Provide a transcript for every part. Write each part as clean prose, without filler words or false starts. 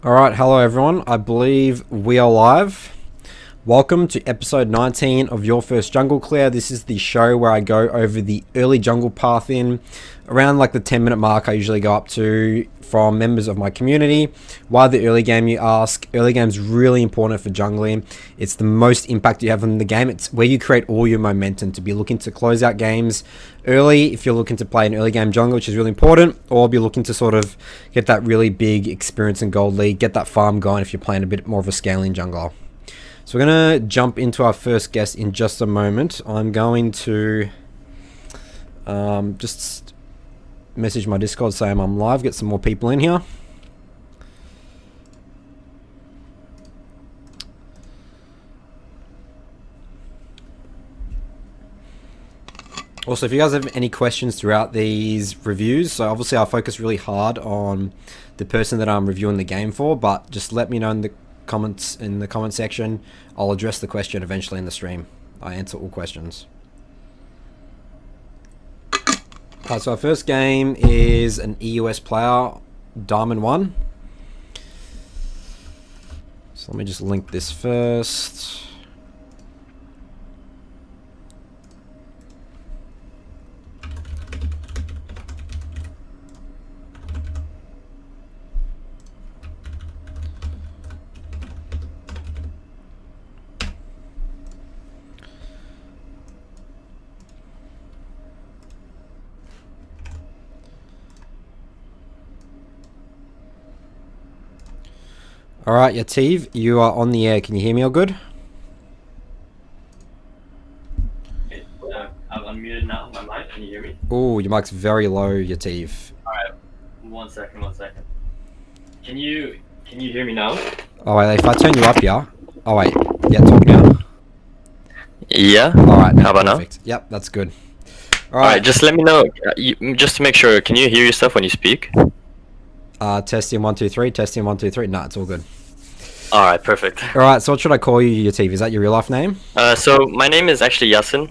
Alright, hello everyone. I believe we are live. Welcome to episode 19 of Your First Jungle Clear. This is the show where I go over the early jungle path in. Around like the 10-minute mark I usually go up to from members of my community. Why the early game, you ask? Early game is really important for jungling. It's the most impact you have in the game. It's where you create all your momentum to be looking to close out games early if you're looking to play an early game jungle, which is really important, or be looking to sort of get that really big experience in gold league, get that farm going if you're playing a bit more of a scaling jungler. So we're going to jump into our first guest in just a moment. I'm going to just message my Discord saying I'm live, get some more people in here. Also, if you guys have any questions throughout these reviews, so obviously I'll focus really hard on the person that I'm reviewing the game for, but just let me know in the comments in the comment section. I'll address the question eventually in the stream. I answer all questions. So our first game is an EUS player, Diamond 1. So let me just link this first. Alright, Yativ, you are on the air. Can you hear me all good? I'm unmuted now, my mic. Can you hear me? Oh, your mic's very low, Yativ. Alright, one second. Can you hear me now? Oh wait, if I turn you up here. Oh wait, yeah, talk now. Yeah. Alright, How about perfect. Yep, that's good. Alright, just let me know, just to make sure, can you hear yourself when you speak? Testing 1 2 3, testing 1 2 3. Nah, it's all good. Alright, perfect. Alright, so what should I call you, Yativ? Is that your real life name? So my name is actually Yasin,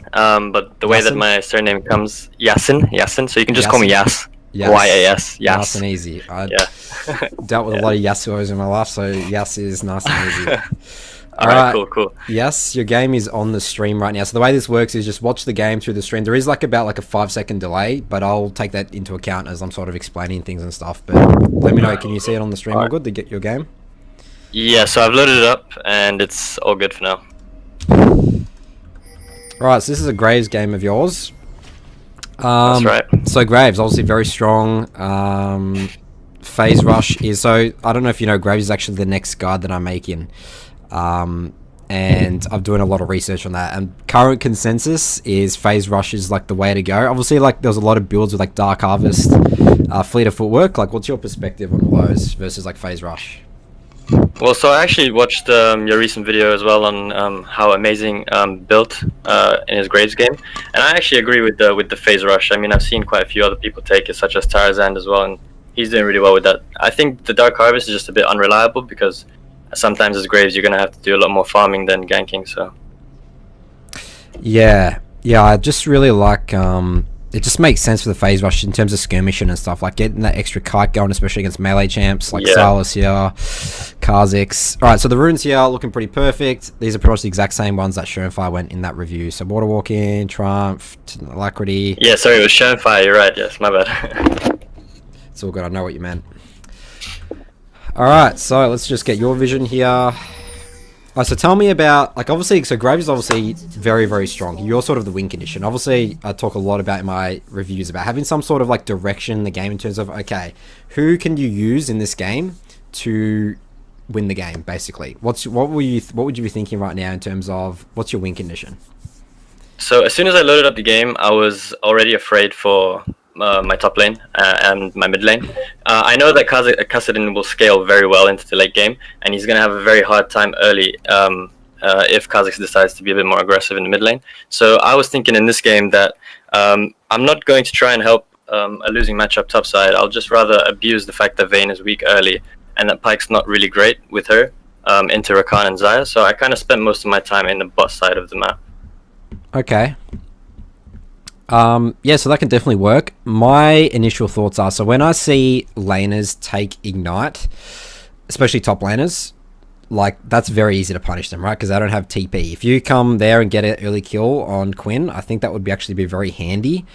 but the way that my surname comes, Yasin, so you can just call me Yas. Yes. Y-A-S, Yas. Nice and easy. I Yeah. dealt with a lot of Yasuos in my life, so Yas is nice and easy. Alright, cool. Yes, your game is on the stream right now. So the way this works is just watch the game through the stream. There is about a 5-second delay, but I'll take that into account as I'm sort of explaining things and stuff. But let me know, can you see it on the stream all good to get your game? Yeah, so I've loaded it up, and it's all good for now. Alright, so this is a Graves game of yours. That's right. So Graves, obviously very strong. Phase Rush is, so I don't know if you know, Graves is actually the next guide that I'm making. And I'm doing a lot of research on that, and current consensus is Phase Rush is like the way to go. Obviously, like there's a lot of builds with like Dark Harvest, Fleet of Footwork. Like, what's your perspective on all those versus like Phase Rush? Well, so I actually watched your recent video as well on how amazing built in his Graves game, and I actually agree with the Phase Rush. I mean, I've seen quite a few other people take it, such as Tarzan as well, and he's doing really well with that. I think the Dark Harvest is just a bit unreliable because sometimes as Graves you're gonna have to do a lot more farming than ganking. So yeah, I just really like it just makes sense for the Phase Rush in terms of skirmishing and stuff, like getting that extra kite going, especially against melee champs like Silas here, Kha'Zix. Alright, so the runes here are looking pretty perfect. These are pretty much the exact same ones that Shurnfire went in that review. So Water Walking, Triumph, Alacrity. Yeah, sorry, it was Shurnfire, you're right, yes, my bad. It's all good, I know what you meant. Alright, so let's just get your vision here. Alright, so tell me about, like, obviously, so Graves is obviously very, very strong. You're sort of the win condition. Obviously, I talk a lot about in my reviews about having some sort of, like, direction in the game in terms of, okay, who can you use in this game to win the game, basically? What would you be thinking right now in terms of, what's your win condition? So as soon as I loaded up the game, I was already afraid for my top lane and my mid lane. I know that Kassadin will scale very well into the late game, and he's going to have a very hard time early if Kha'Zix decides to be a bit more aggressive in the mid lane. So I was thinking in this game that I'm not going to try and help a losing matchup topside. I'll just rather abuse the fact that Vayne is weak early and that Pyke's not really great with her into Rakan and Xayah. So I kind of spent most of my time in the bot side of the map. Okay. Yeah, so that can definitely work. My initial thoughts are, so when I see laners take Ignite, especially top laners, like that's very easy to punish them, right? Because they don't have TP. If you come there and get an early kill on Quinn, I think that would actually be very handy.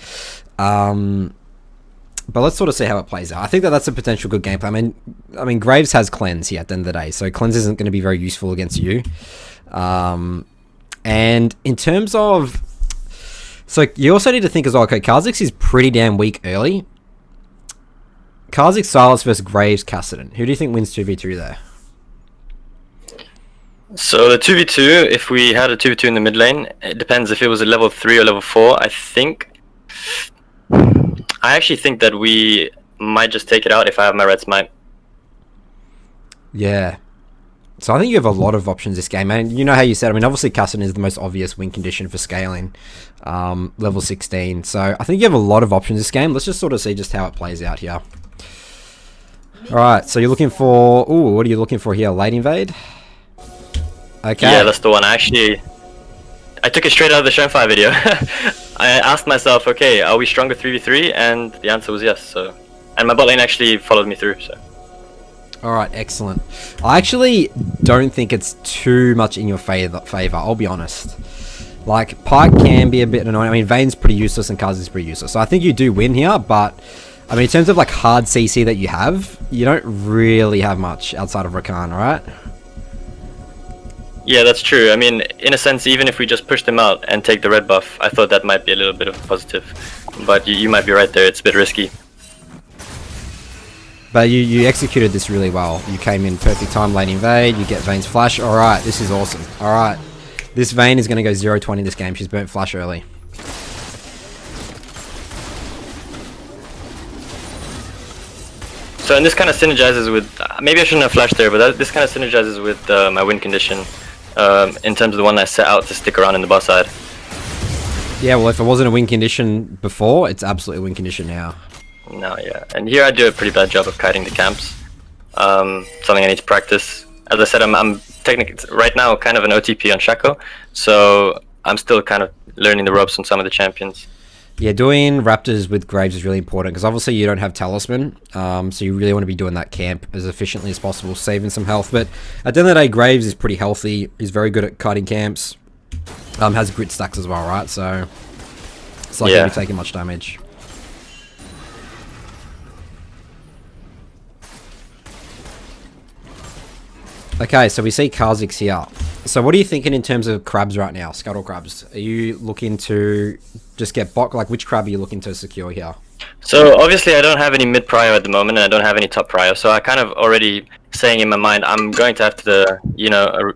But let's sort of see how it plays out. I think that's a potential good gameplay. I mean, Graves has cleanse here at the end of the day, so cleanse isn't going to be very useful against you. And in terms of, so you also need to think as well. Okay, Kha'Zix is pretty damn weak early. Kha'Zix, Silas versus Graves, Kassadin. Who do you think wins 2v2 there? So the 2v2, if we had a 2v2 in the mid lane, it depends if it was a level 3 or level 4. I actually think that we might just take it out if I have my red smite. Yeah. So I think you have a lot of options this game, and you know how you said, I mean, obviously Kassadin is the most obvious win condition for scaling, level 16. So I think you have a lot of options this game. Let's just sort of see just how it plays out here. Alright, so you're looking for, ooh, what are you looking for here? Late invade? Okay. Yeah, that's the one. I took it straight out of the Shenfire video. I asked myself, okay, are we stronger 3v3? And the answer was yes. So, and my bot lane actually followed me through. So. Alright, excellent. I actually don't think it's too much in your favor, I'll be honest. Like, Pyke can be a bit annoying. I mean, Vayne's pretty useless and Kaz is pretty useless. So I think you do win here, but I mean, in terms of like hard CC that you have, you don't really have much outside of Rakan, alright? Yeah, that's true. I mean, in a sense, even if we just push them out and take the red buff, I thought that might be a little bit of a positive. But you might be right there, it's a bit risky. But you executed this really well. You came in perfect time, late invade, you get Vayne's flash. Alright, this is awesome. Alright, this Vayne is going to go 0-20 this game. She's burnt flash early. So, and this kind of synergizes with, maybe I shouldn't have flashed there, but this kind of synergizes with my win condition. In terms of the one I set out to stick around in the boss side. Yeah, well, if it wasn't a win condition before, it's absolutely a win condition now. No, yeah. And here I do a pretty bad job of kiting the camps. Something I need to practice. As I said, I'm technically, right now, kind of an OTP on Shaco. So I'm still kind of learning the ropes on some of the champions. Yeah, doing Raptors with Graves is really important because obviously you don't have Talisman, so you really want to be doing that camp as efficiently as possible, saving some health. But at the end of the day, Graves is pretty healthy. He's very good at kiting camps. Has grit stacks as well, right? So it's like he'll be taking much damage. Okay, so we see Kha'Zix here. So what are you thinking in terms of crabs right now? Scuttle crabs. Are you looking to just get bot? Like, which crab are you looking to secure here? So obviously I don't have any mid prio at the moment, and I don't have any top prio. So I kind of already saying in my mind I'm going to have to, you know,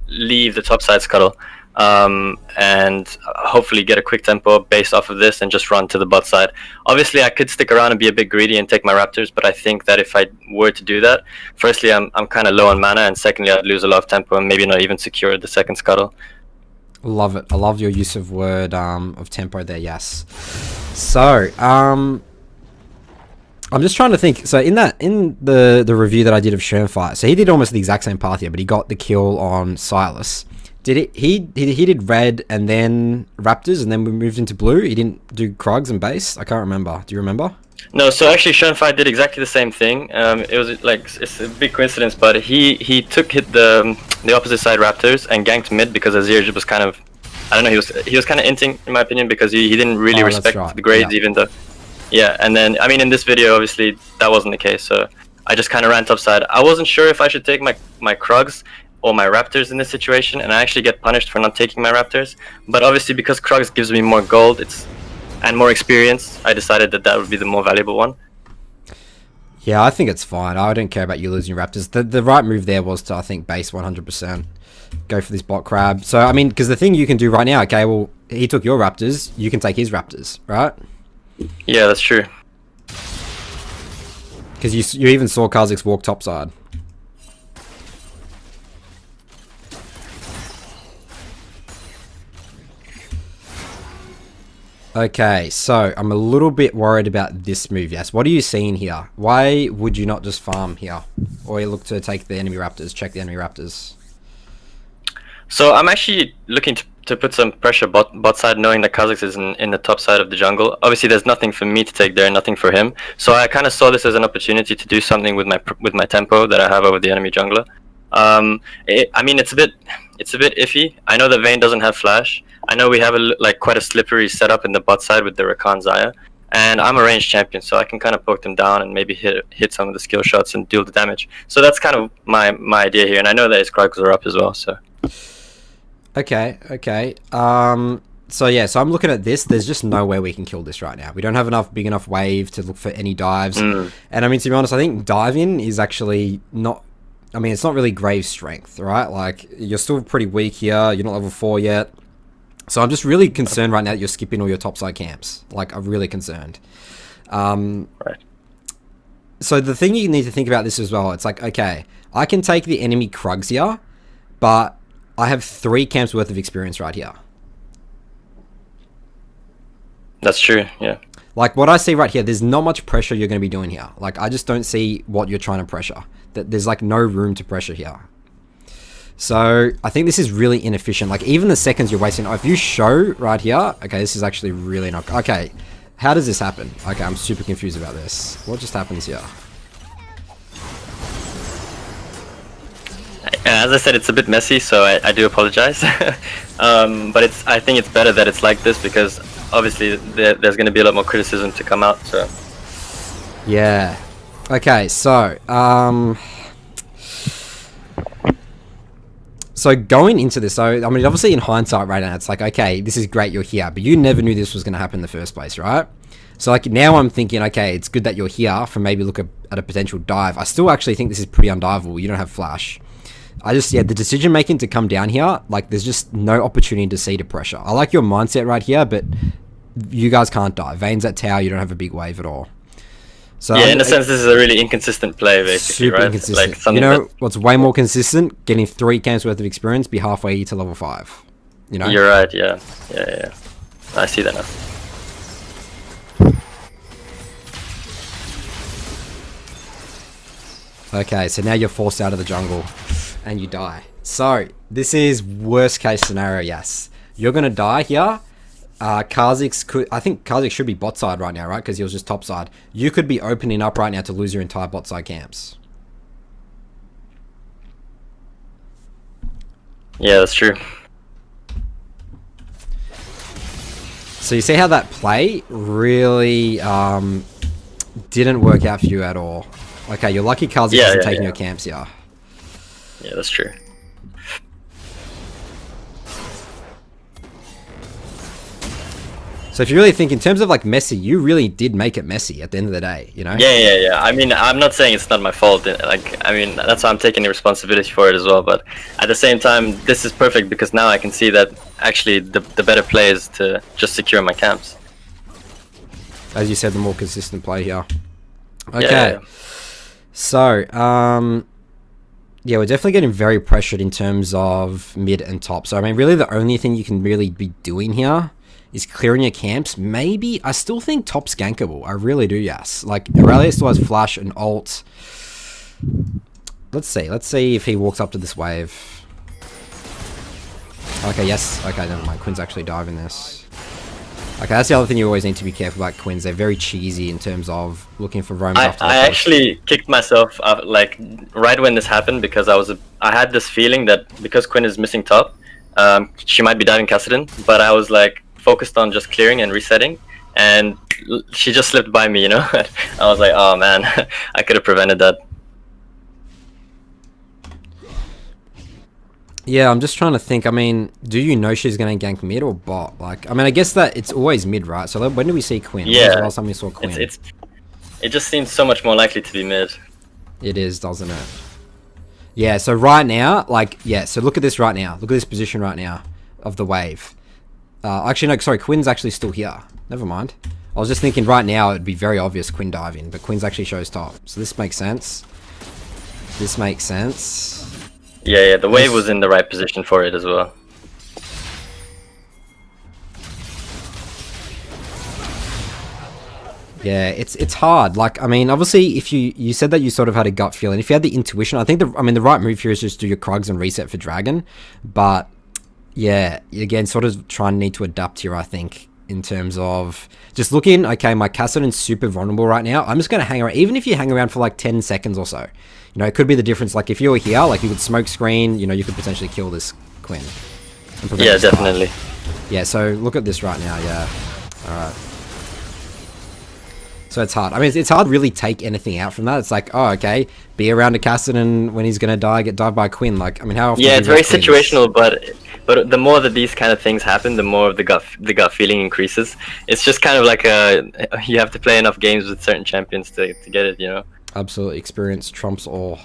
leave the top side scuttle, and hopefully get a quick tempo based off of this and just run to the bot side. Obviously I could stick around and be a bit greedy and take my raptors, but I think that if I were to do that, firstly I'm kind of low on mana, and secondly I'd lose a lot of tempo and maybe not even secure the second scuttle. Love it. I love your use of word of tempo there. Yes. So I'm just trying to think. So in the review that I did of Shenfire, so he did almost the exact same path here, but he got the kill on Silas. Did it? He did red and then Raptors, and then we moved into blue. He didn't do Krugs and base. I can't remember. Do you remember? No, so actually Shenfire did exactly the same thing. It was like, it's a big coincidence, but hit the opposite side Raptors and ganked mid because Azir was kind of, I don't know, he was kind of inting in my opinion because he didn't really respect the grades, even though, yeah. And then I mean in this video obviously that wasn't the case, so I just kind of ran top side. I wasn't sure if I should take my Krugs or my Raptors in this situation, and I actually get punished for not taking my Raptors. But obviously because Krugs gives me more gold, and more experience, I decided that would be the more valuable one. Yeah, I think it's fine. I don't care about you losing Raptors. The right move there was to, I think, base 100%. Go for this bot crab. So, I mean, because the thing you can do right now, okay, well, he took your Raptors, you can take his Raptors, right? Yeah, that's true. Because you even saw Kha'Zix walk topside. Okay, so I'm a little bit worried about this move, yes. What are you seeing here? Why would you not just farm here? Or you look to take the enemy Raptors, check the enemy Raptors? So I'm actually looking to put some pressure bot side, knowing that Kha'Zix is in the top side of the jungle. Obviously, there's nothing for me to take there, nothing for him. So I kind of saw this as an opportunity to do something with my tempo that I have over the enemy jungler. I mean, it's a bit iffy. I know that Vayne doesn't have flash. I know we have quite a slippery setup in the bot side with the Rakan Zaya, and I'm a ranged champion, so I can kind of poke them down and maybe hit some of the skill shots and deal the damage. So that's kind of my idea here, and I know that his Kragos are up as well. So. Okay. So yeah, so I'm looking at this. There's just no way we can kill this right now. We don't have big enough wave to look for any dives. And I mean, to be honest, I think diving is actually not. I mean, it's not really Grave strength, right? Like, you're still pretty weak here. You're not level 4 yet. So I'm just really concerned right now that you're skipping all your topside camps. Like, I'm really concerned. Right. So the thing you need to think about this as well, it's like, okay, I can take the enemy Krugs here, but I have 3 camps worth of experience right here. That's true, yeah. Like, what I see right here, there's not much pressure you're going to be doing here. Like, I just don't see what you're trying to pressure. There's, like, no room to pressure here. So, I think this is really inefficient. Like, even the seconds you're wasting... If you show right here... Okay, this is actually really not... Okay, how does this happen? Okay, I'm super confused about this. What just happens here? As I said, it's a bit messy, so I do apologize. But I think it's better that it's like this, because obviously there's going to be a lot more criticism to come out. So yeah. Okay, so so going into this, so I mean, obviously in hindsight right now, it's like, okay, this is great, you're here, but you never knew this was going to happen in the first place, right? So like now I'm thinking, okay, it's good that you're here for maybe look at a potential dive. I still actually think this is pretty undivable. You don't have flash. Yeah, the decision making to come down here, like, there's just no opportunity to see the pressure. I like your mindset right here, but you guys can't dive. Vayne's at tower, you don't have a big wave at all. So yeah, in a sense, this is a really inconsistent play, basically, super right? Inconsistent. Like, you know what's way more consistent? Getting 3 camps worth of experience, be halfway to level 5. You know? You're right, yeah. I see that now. Okay, so now you're forced out of the jungle and you die. So this is worst case scenario. Yes, you're gonna die here. Kha'Zix could... I think Kha'Zix should be bot side right now, right? Because he was just top side. You could be opening up right now to lose your entire bot side camps. Yeah, that's true. So you see how that play really didn't work out for you at all. Okay, you're lucky Kha'Zix isn't taking your camps here. Yeah, that's true. So if you really think in terms of like messy, you really did make it messy at the end of the day, you know? Yeah. I mean, I'm not saying it's not my fault. Like, I mean, that's why I'm taking the responsibility for it as well. But at the same time, this is perfect because now I can see that actually the better play is to just secure my camps. As you said, the more consistent play here. Okay. Yeah. So, yeah, we're definitely getting very pressured in terms of mid and top. So, I mean, really the only thing you can really be doing here is clearing your camps. Maybe, I still think top's gankable. I really do, yes. Like, Aurelia still has flash and ult. Let's see if he walks up to this wave. Okay, yes. Okay, never mind. Quinn's actually diving this. Okay, that's the other thing you always need to be careful about Quinns. They're very cheesy in terms of looking for roams after. I actually kicked myself like right when this happened because I had this feeling that because Quinn is missing top, she might be diving Kassadin, but I was like focused on just clearing and resetting, and she just slipped by me, you know. I was like, oh man, I could have prevented that. Yeah, I'm just trying to think. I mean, do you know she's going to gank mid or bot? Like, I mean, I guess that it's always mid, right? So when do we see Quinn? Yeah. When was the last time we saw Quinn? It just seems so much more likely to be mid. It is, doesn't it? Yeah, so right now, like, yeah, so look at this right now. Look at this position right now of the wave. Actually, no, sorry, Quinn's actually still here. Never mind. I was just thinking right now it'd be very obvious Quinn diving, but Quinn's actually shows top. So this makes sense. This makes sense. Yeah, the wave was in the right position for it as well. Yeah, it's hard. Like, I mean, obviously, if you said that you sort of had a gut feeling. If you had the intuition, I think the right move here is just do your Krugs and reset for Dragon. But Yeah, again, sort of trying to need to adapt here, I think, in terms of just looking, okay, my Kassadin's super vulnerable right now. I'm just going to hang around, even if you hang around for like 10 seconds or so. You know, it could be the difference. Like if you were here, like you could smoke screen, you know, you could potentially kill this Quinn. Yeah, definitely. Yeah, so look at this right now, yeah. Alright. So it's hard. I mean, it's hard to really take anything out from that. It's like, oh, okay, be around a Kassadin when he's going to die, get died by a Quinn. Like, I mean, how often... Yeah, it's very situational, but the more that these kind of things happen, the more of the gut feeling increases. It's just kind of like you have to play enough games with certain champions to get it, you know? Absolutely. Experience trumps all.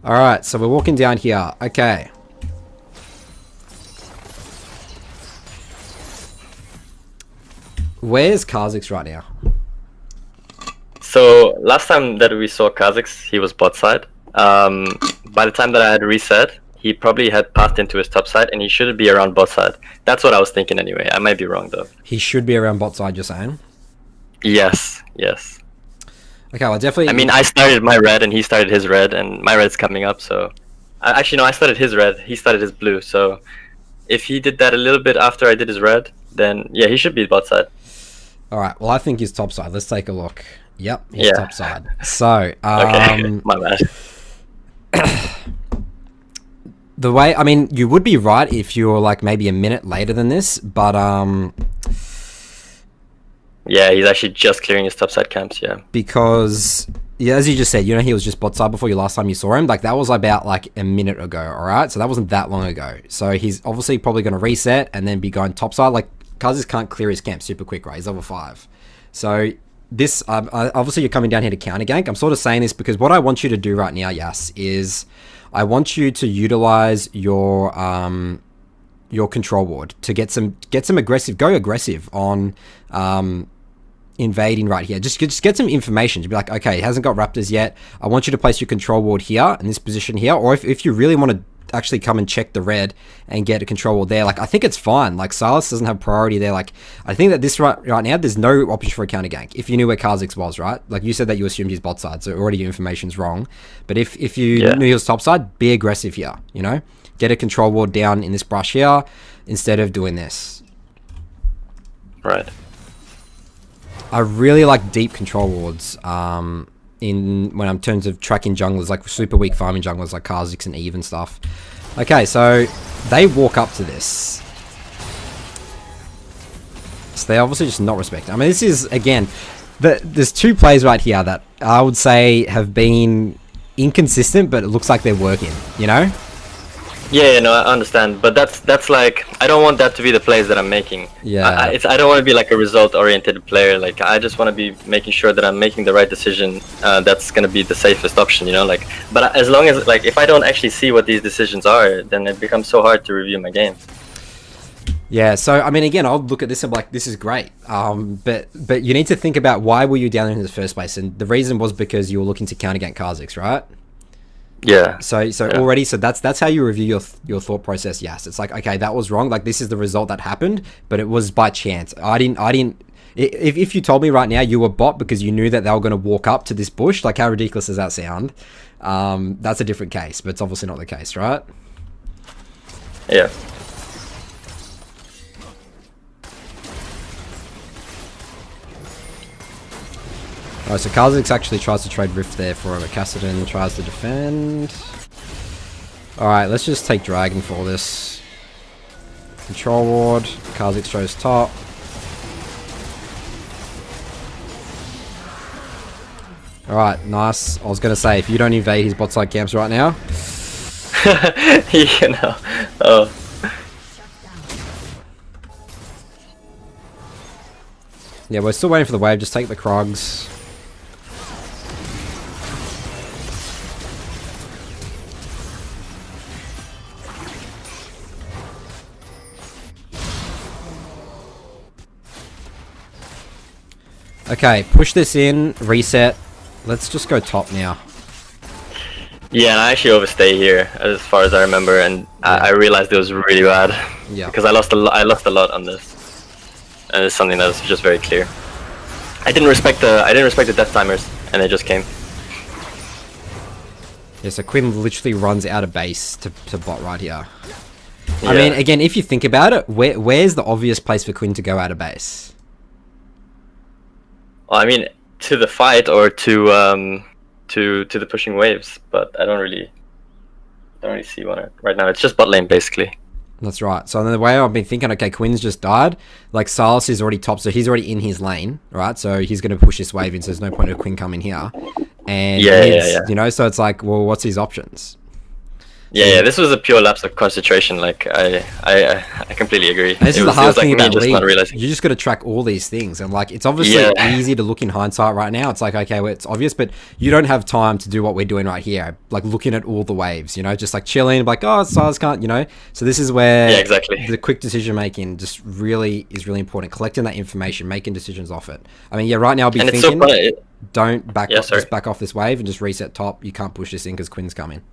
Alright, so we're walking down here. Okay. Where's Kha'Zix right now? So last time that we saw Kha'Zix, he was bot side. By the time that I had reset, he probably had passed into his top side, and he should be around bot side. That's what I was thinking anyway. I might be wrong though. He should be around bot side, you're saying? Yes. Okay, well, definitely... I mean, I started my red, and he started his red, and my red's coming up, so... Actually, no, I started his red, he started his blue, so... If he did that a little bit after I did his red, then, yeah, he should be bot side. Alright, well, I think he's top side. Let's take a look. Yep, he's top side. So, okay, my bad. The way... I mean, you would be right if you were, like, maybe a minute later than this, but, Yeah, he's actually just clearing his topside camps, yeah. Because, yeah, as you just said, you know, he was just bot side before you last time you saw him. Like, that was about, like, a minute ago, alright? So that wasn't that long ago. So he's obviously probably going to reset and then be going topside. Like, Kha'Zix can't clear his camp super quick, right? He's level 5. So this, obviously you're coming down here to counter gank. I'm sort of saying this because what I want you to do right now, Yas, is I want you to utilize your control ward to get some aggressive, go aggressive on, invading right here. Just get some information to be like, okay, it hasn't got raptors yet. I want you to place your control ward here in this position here, or if you really want to actually come and check the red and get a control ward there, like I think it's fine. Like Silas doesn't have priority there. Like I think that this right now there's no option for a counter gank if you knew where Kha'Zix was, right? Like you said that you assumed he's bot side, so already your information's wrong. But if you knew he was top side, be aggressive here, you know, get a control ward down in this brush here instead of doing this. Right. I really like deep control wards in terms of tracking junglers, like super weak farming junglers like Kha'Zix and Eve and stuff. Okay, so they walk up to this. So they obviously just not respect. I mean, this is, again, there's two plays right here that I would say have been inconsistent, but it looks like they're working, you know? Yeah, no, I understand, but that's like, I don't want that to be the plays that I'm making. Yeah. I don't want to be like a result-oriented player. Like, I just want to be making sure that I'm making the right decision. That's gonna be the safest option, you know. Like, but as long as, like, if I don't actually see what these decisions are, then it becomes so hard to review my game. Yeah, so I mean, again, I'll look at this and be like, this is great. But you need to think about why were you down in the first place, and the reason was because you were looking to counter gank Kha'Zix, right? Yeah. So already, so that's how you review your thought process. Yes, it's like, okay, that was wrong. Like this is the result that happened, but it was by chance. I didn't. If you told me right now you were bot because you knew that they were going to walk up to this bush, like how ridiculous does that sound? That's a different case, but it's obviously not the case, right? Yeah. Alright, so Kha'Zix actually tries to trade Rift there for him. Kassadin tries to defend. Alright, let's just take Dragon for all this. Control ward. Kha'Zix throws top. Alright, nice. I was going to say, if you don't invade his bot side camps right now. You know. Oh. Yeah, we're still waiting for the wave. Just take the Krogs. Okay, push this in, reset. Let's just go top now. Yeah, and I actually overstay here, as far as I remember, and I realized it was really bad. Yeah. Because I lost a lot on this, and it's something that's just very clear. I didn't respect the death timers, and they just came. Yeah, so Quinn literally runs out of base to bot right here. I mean, Yeah. again, if you think about it, where's the obvious place for Quinn to go out of base? Well, I mean, to the fight or to the pushing waves, but I don't really see one right now. It's just bot lane basically. That's right. So the way I've been thinking, okay, Quinn's just died. Like Silas is already top, so he's already in his lane, right? So he's going to push this wave in. So there's no point of Quinn coming here. And Yeah. you know, so it's like, well, what's his options? Yeah. This was a pure lapse of concentration. Like I completely agree. And this is the hard thing me about just not League. realizing. You just got to track all these things, and like it's obviously easy to look in hindsight right now. It's like, okay, well, it's obvious, but you don't have time to do what we're doing right here, like looking at all the waves. You know, just like chilling, like, oh, Silas can't. You know, so this is where Exactly. the quick decision making just really is really important. Collecting that information, making decisions off it. I mean, yeah, right now I'll be And thinking, it's so funny. don't Sorry. just back off this wave and just reset top. You can't push this in because Quinn's coming.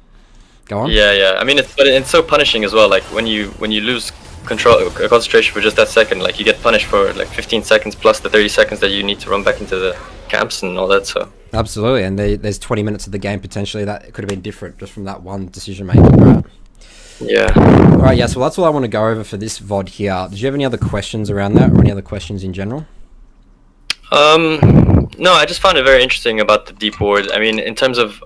Go on. Yeah. I mean, it's so punishing as well. Like when you lose control, concentration for just that second, like you get punished for like 15 seconds plus the 30 seconds that you need to run back into the camps and all that. So Absolutely, and there's 20 minutes of the game potentially that could have been different just from that one decision making, right? yeah. All right, yeah. So that's all I want to go over for this VOD here. Did you have any other questions around that, or any other questions in general? No, I just found it very interesting about the deep ward. I mean, in terms of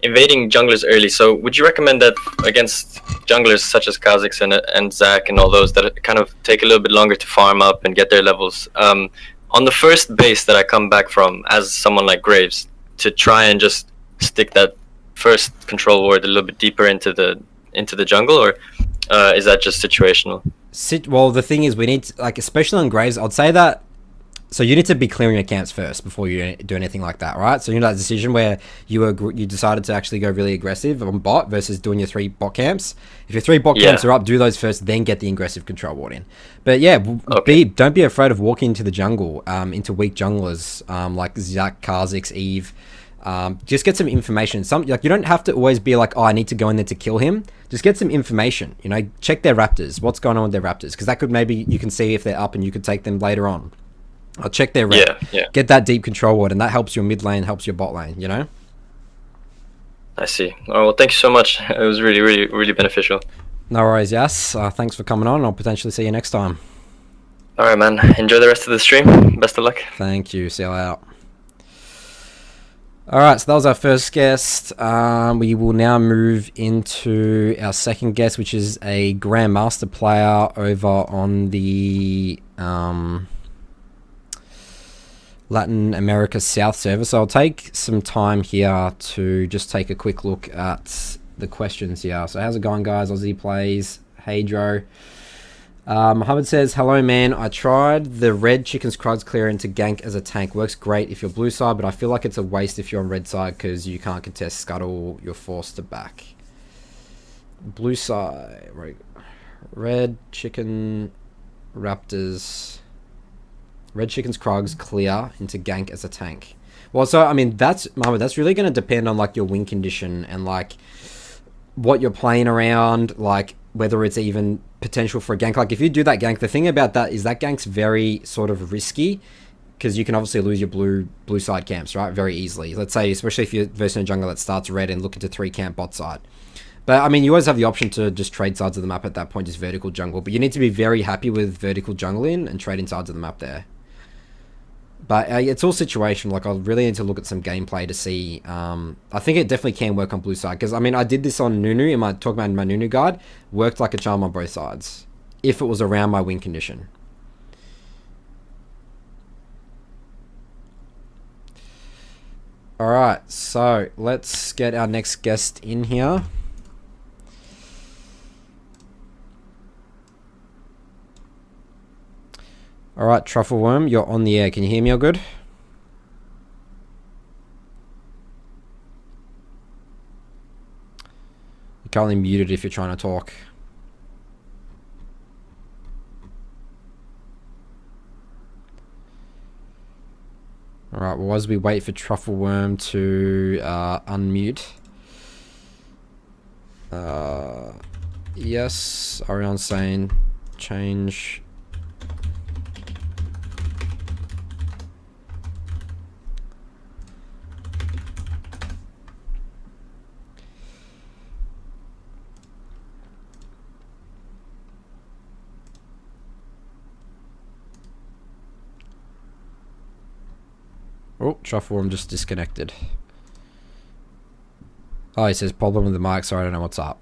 invading junglers early, so would you recommend that against junglers such as Kha'Zix and Zac and all those that kind of take a little bit longer to farm up and get their levels? On the first base that I come back from as someone like Graves, to try and just stick that first control ward a little bit deeper into the jungle, or is that just situational? Well, the thing is, we need to, like, especially on Graves, I'd say that. So you need to be clearing your camps first before you do anything like that, right? So you know that decision where you decided to actually go really aggressive on bot versus doing your 3 bot camps. If your 3 bot camps are up, do those first, then get the aggressive control ward in. But yeah, don't be afraid of walking into the jungle, into weak junglers like Zac, Kha'Zix, Eve. Just get some information. You don't have to always be like, oh, I need to go in there to kill him. Just get some information. You know, check their raptors. What's going on with their raptors? Because that could maybe you can see if they're up and you could take them later on. I'll check their rep. Yeah. Get that deep control ward, and that helps your mid lane, helps your bot lane, you know? I see. Oh, well, thank you so much. It was really, really, really beneficial. No worries, Yas. Thanks for coming on. I'll potentially see you next time. All right, man. Enjoy the rest of the stream. Best of luck. Thank you. See you out. All right, so that was our first guest. We will now move into our second guest, which is a Grandmaster player over on the Latin America South server. So I'll take some time here to just take a quick look at the questions here. So how's it going, guys? Aussie plays. Hey, Joe. Mohammed says, hello, man. I tried the red chicken's cruds clear into gank as a tank. Works great if you're blue side, but I feel like it's a waste if you're on red side because you can't contest scuttle. You're forced to back. Blue side. Right. Red chicken raptors. Red chicken's Krogs clear into gank as a tank. Well, so I mean that's really going to depend on like your win condition and like what you're playing around, like whether it's even potential for a gank. Like if you do that gank, the thing about that is that gank's very sort of risky because you can obviously lose your blue side camps, right? Very easily. Let's say, especially if you're versing a jungle that starts red and looking to 3 camp bot side. But I mean, you always have the option to just trade sides of the map at that point, just vertical jungle. But you need to be very happy with vertical jungling and trading sides of the map there. But it's all situational. Like, I really need to look at some gameplay to see. I think it definitely can work on blue side. Because, I mean, I did this on Nunu, in my talk about my Nunu guide. Worked like a charm on both sides. If it was around my win condition. Alright, so let's get our next guest in here. Alright, Truffleworm, you're on the air. Can you hear me all good? You're currently muted if you're trying to talk. Alright, well, as we wait for Truffleworm to unmute. Yes, Arian's saying change. Oh, Truffle, I'm just disconnected. Oh, he says problem with the mic. Sorry, I don't know what's up.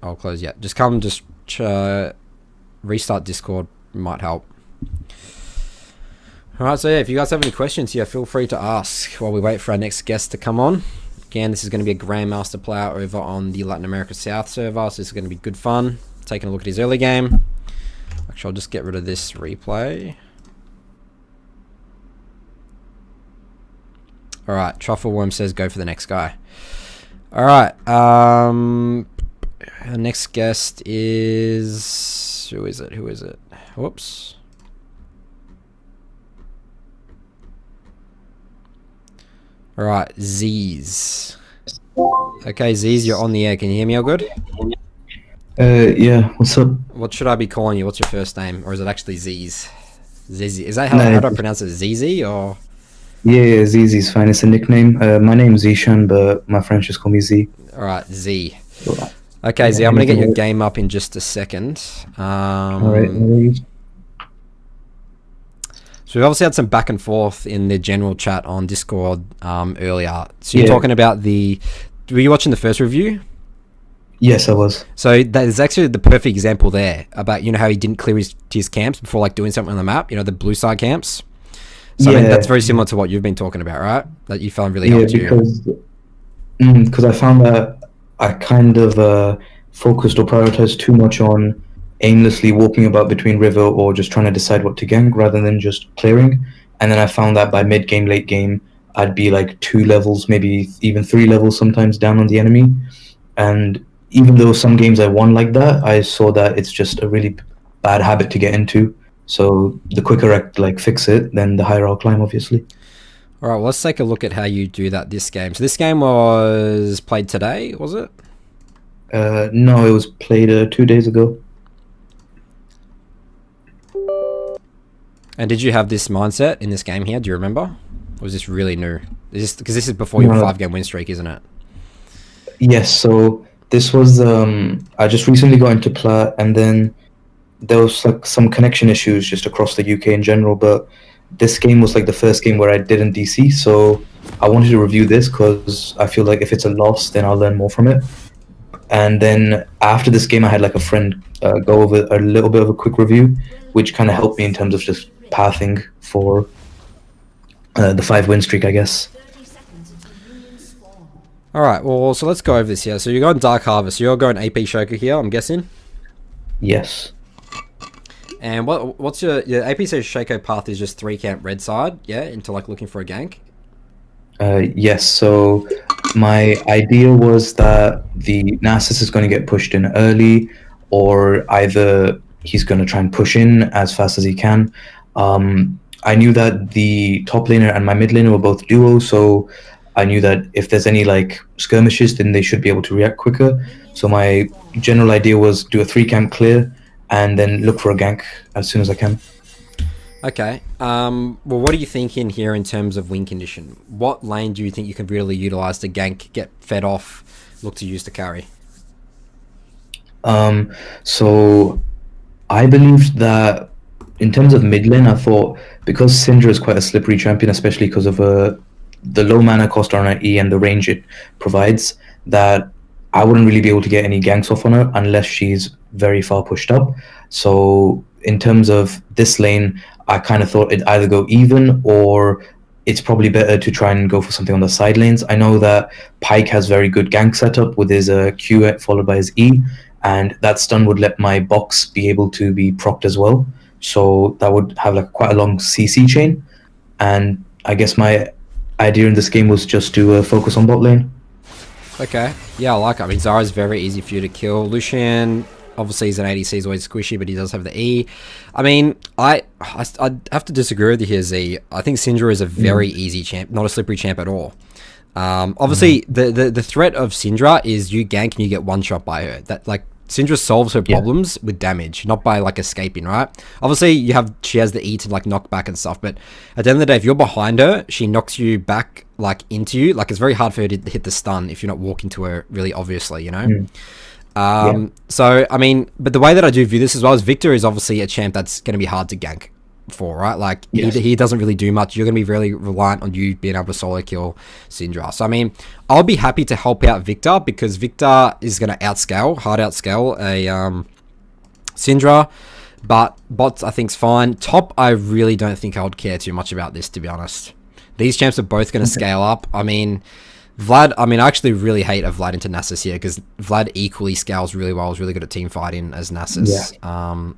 I'll close. Yeah, just come. Just restart Discord. Might help. All right. So yeah, if you guys have any questions here, feel free to ask while we wait for our next guest to come on. Again, this is going to be a Grandmaster player over on the Latin America South server. So this is going to be good fun. Taking a look at his early game. Actually, I'll just get rid of this replay. All right. Truffleworm says go for the next guy. All right. Our next guest is... Who is it? Whoops. All right. Z's. Okay, Z's, you're on the air. Can you hear me all good? Yeah. What's up? What should I be calling you? What's your first name? Or is it actually Z's? Zizi. Is that how do I pronounce it? ZZ or... Yeah, ZZ's fine. It's a nickname. My name's Zishan, but my friends just call me Z. Alright, Z. Okay, Z, I'm going to get your game up in just a second. Alright, so we've obviously had some back and forth in the general chat on Discord earlier. So you're talking about the... Were you watching the first review? Yes, I was. So that is actually the perfect example there about, how he didn't clear his camps before like doing something on the map, the blue side camps. So I mean, that's very similar to what you've been talking about, right? That you found really helped you. Because I found that I kind of focused or prioritized too much on aimlessly walking about between river or just trying to decide what to gank rather than just clearing. And then I found that by mid game, late game, I'd be like 2 levels, maybe even 3 levels sometimes down on the enemy. And even though some games I won like that, I saw that it's just a really bad habit to get into. So the quicker I fix it, then the higher I'll climb, obviously. All right, well, let's take a look at how you do that this game. So this game was played today, was it? No, it was played 2 days ago. And did you have this mindset in this game here? Do you remember? Or was this really new? Because this is before your 5-game win streak, isn't it? Yes, so this was... I just recently got into Plat, and then there was some connection issues just across the UK in general, but this game was the first game where I didn't DC, so I wanted to review this because I feel like if it's a loss, then I'll learn more from it. And then after this game, I had a friend go over a little bit of a quick review, which kind of helped me in terms of just pathing for the 5-win streak, I guess. All right, well, so let's go over this here. So you're going Dark Harvest. You're going AP Shaco here, I'm guessing? Yes. And what's your AP says Shaco path is just 3 camp red side, yeah, into looking for a gank? Yes, so my idea was that the Nasus is going to get pushed in early, or either he's going to try and push in as fast as he can. I knew that the top laner and my mid laner were both duos, so I knew that if there's any skirmishes, then they should be able to react quicker. So my general idea was do a 3-camp clear, and then look for a gank as soon as I can. Okay. Well, what are you thinking here in terms of win condition? What lane do you think you can really utilize to gank, get fed off, look to use to carry? So I believed that in terms of mid lane, I thought because Syndra is quite a slippery champion, especially because of the low mana cost on her E and the range it provides, that I wouldn't really be able to get any ganks off on her unless she's very far pushed up. So in terms of this lane, I kind of thought it'd either go even, or it's probably better to try and go for something on the side lanes. I know that Pyke has very good gank setup with his Q followed by his E, and that stun would let my box be able to be procced as well. So that would have quite a long CC chain. And I guess my idea in this game was just to focus on bot lane. Okay. Yeah, I like it. I mean, Zara's very easy for you to kill. Lucian, obviously, he's an ADC, he's always squishy, but he does have the E. I mean, I have to disagree with you here, Z. I think Syndra is a very easy champ, not a slippery champ at all. Obviously, the threat of Syndra is you gank and you get one shot by her. That Syndra solves her problems with damage, not by escaping, right? Obviously, she has the E to knock back and stuff, but at the end of the day, if you're behind her, she knocks you back into you. It's very hard for her to hit the stun if you're not walking to her really obviously, So I mean, but the way that I do view this as well is Victor is obviously a champ that's going to be hard to gank. for, right? Like, Yes. he doesn't really do much. You're going to be really reliant on you being able to solo kill Syndra. So, I mean, I'll be happy to help out Victor, because Victor is going to hard outscale a Syndra. But bots, I think's fine. Top, I really don't think I would care too much about this, to be honest. These champs are both going to scale up. I mean, Vlad, I actually really hate a Vlad into Nasus here, because Vlad equally scales really well. Is really good at team fighting as Nasus. Yeah.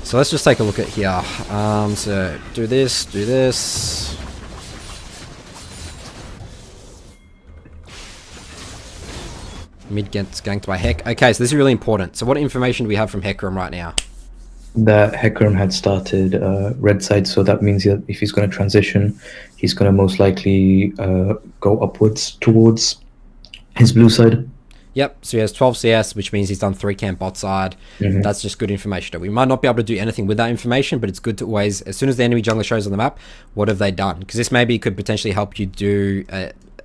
So let's just take a look at here. So do this. Mid gets ganked by Heck. Okay, so this is really important. So what information do we have from Hecarim right now? That Hecarim had started red side, so that means that if he's going to transition, he's going to most likely go upwards towards his blue side. Yep, so he has 12 CS, which means he's done 3 camp bot side. That's just good information. We might not be able to do anything with that information, but it's good to always, as soon as the enemy jungler shows on the map, what have they done? Because this maybe could potentially help you do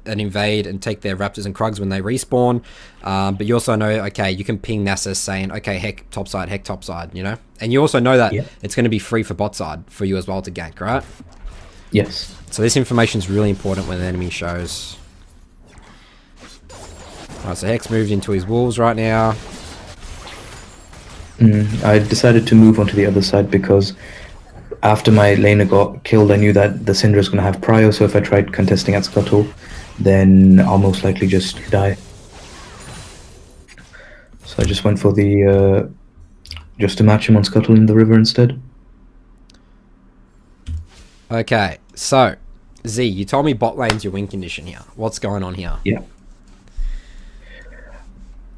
an invade and take their Raptors and Krugs when they respawn. But you also know, okay, you can ping Nasus saying, okay, Heck top side, you know? And you also know that it's going to be free for bot side for you as well to gank, right? Yes. So this information is really important when the enemy shows. Alright, so Hex moved into his wolves right now. I decided to move onto the other side because after my laner got killed, I knew that the Syndra is going to have prio, so if I tried contesting at Scuttle, then I'll most likely just die. So I just went for the just to match him on Scuttle in the river instead. Okay, so Z, you told me bot lane's your win condition here. What's going on here? Yeah.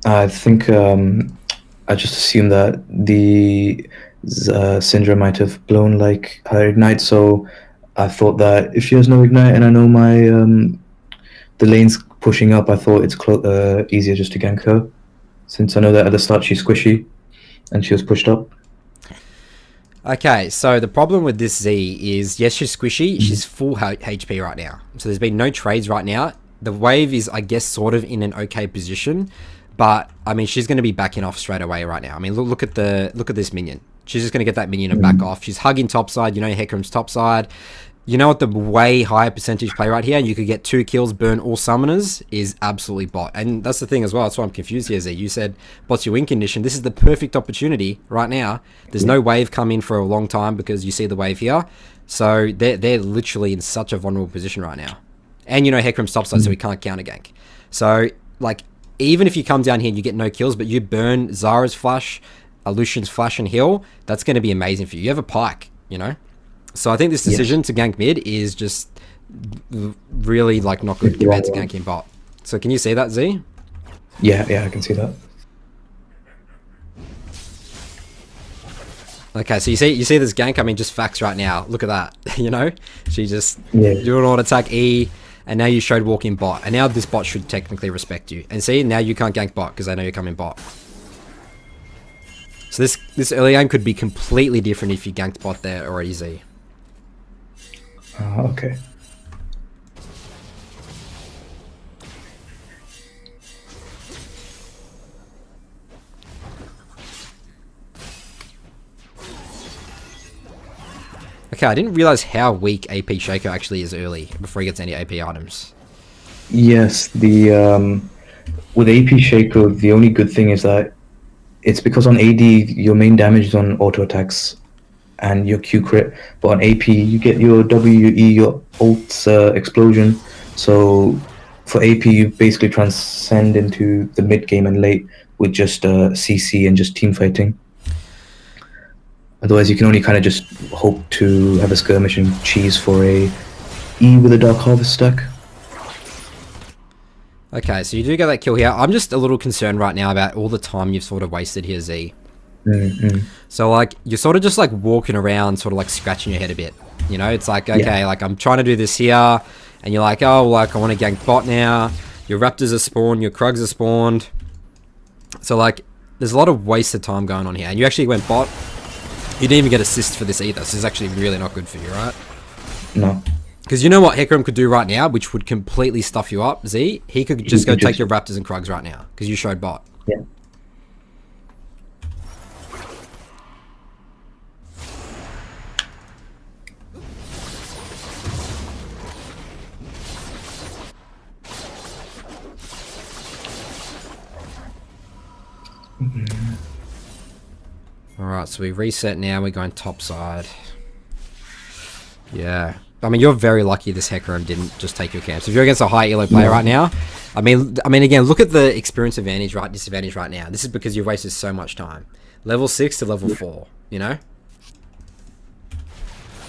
I think I just assumed that the Syndra might have blown like her ignite, so I thought that if she has no ignite and I know my the lane's pushing up, I thought it's easier just to gank her, since I know that at the start she's squishy and she was pushed up. Okay, so the problem with this Z is, yes, she's squishy, she's full HP right now. So there's been no trades right now. The wave is, I guess, sort of in an okay position, but I mean, she's going to be backing off straight away right now. I mean, look at this minion. She's just going to get that minion and back off. She's hugging topside. You know, Hecarim's topside. You know what the way higher percentage play right here, and you could get 2 kills, burn all summoners, is absolutely bot. And that's the thing as well. That's why I'm confused here, Z. You said bot's your win condition. This is the perfect opportunity right now. There's no wave coming for a long time because you see the wave here. So they're literally in such a vulnerable position right now. And you know, Hecarim's topside, so he can't counter gank. So, like, even if you come down here and you get no kills, but you burn Zara's flash, Lucian's flash and heal, that's going to be amazing for you. You have a pike, you know? So I think this decision to gank mid is just really, like, not good compared to ganking bot. So can you see that, Z? Yeah, I can see that. Okay, so you see this gank, I mean, just facts right now. Look at that, you know? She just do an auto attack E, and now you showed walk in bot, and now this bot should technically respect you. And see, now you can't gank bot because they know you're coming bot. So this early game could be completely different if you ganked bot there already, Z. Okay. Okay, I didn't realize how weak AP Shaco actually is early before he gets any AP items. Yes, the with AP Shaco, the only good thing is that it's because on AD your main damage is on auto attacks and your Q crit, but on AP you get your WE, your ult explosion. So for AP you basically transcend into the mid game and late with just CC and just team fighting. Otherwise you can only kind of just hope to have a skirmish and cheese for a E with a Dark Harvest stack. Okay, so you do get that kill here. I'm just a little concerned right now about all the time you've sort of wasted here, Z. So, like, you're sort of just, like, walking around, sort of, like, scratching your head a bit. You know, it's like, okay, like, I'm trying to do this here, and you're like, oh, like, I want to gank bot now. Your Raptors are spawned, your Krugs are spawned. So, like, there's a lot of wasted time going on here. And you actually went bot. You didn't even get assist for this either. So this is actually really not good for you, right? No. Because you know what Hecarim could do right now, which would completely stuff you up, Z? He could just go take your Raptors and Krugs right now, because you showed bot. Yeah. Alright, so we reset now, we're going top side. Yeah. I mean, you're very lucky this Heck Room didn't just take your camps. If you're against a high elo player right now, I mean, again, look at the experience advantage, disadvantage right now. This is because you've wasted so much time. Level 6 to level 4, you know?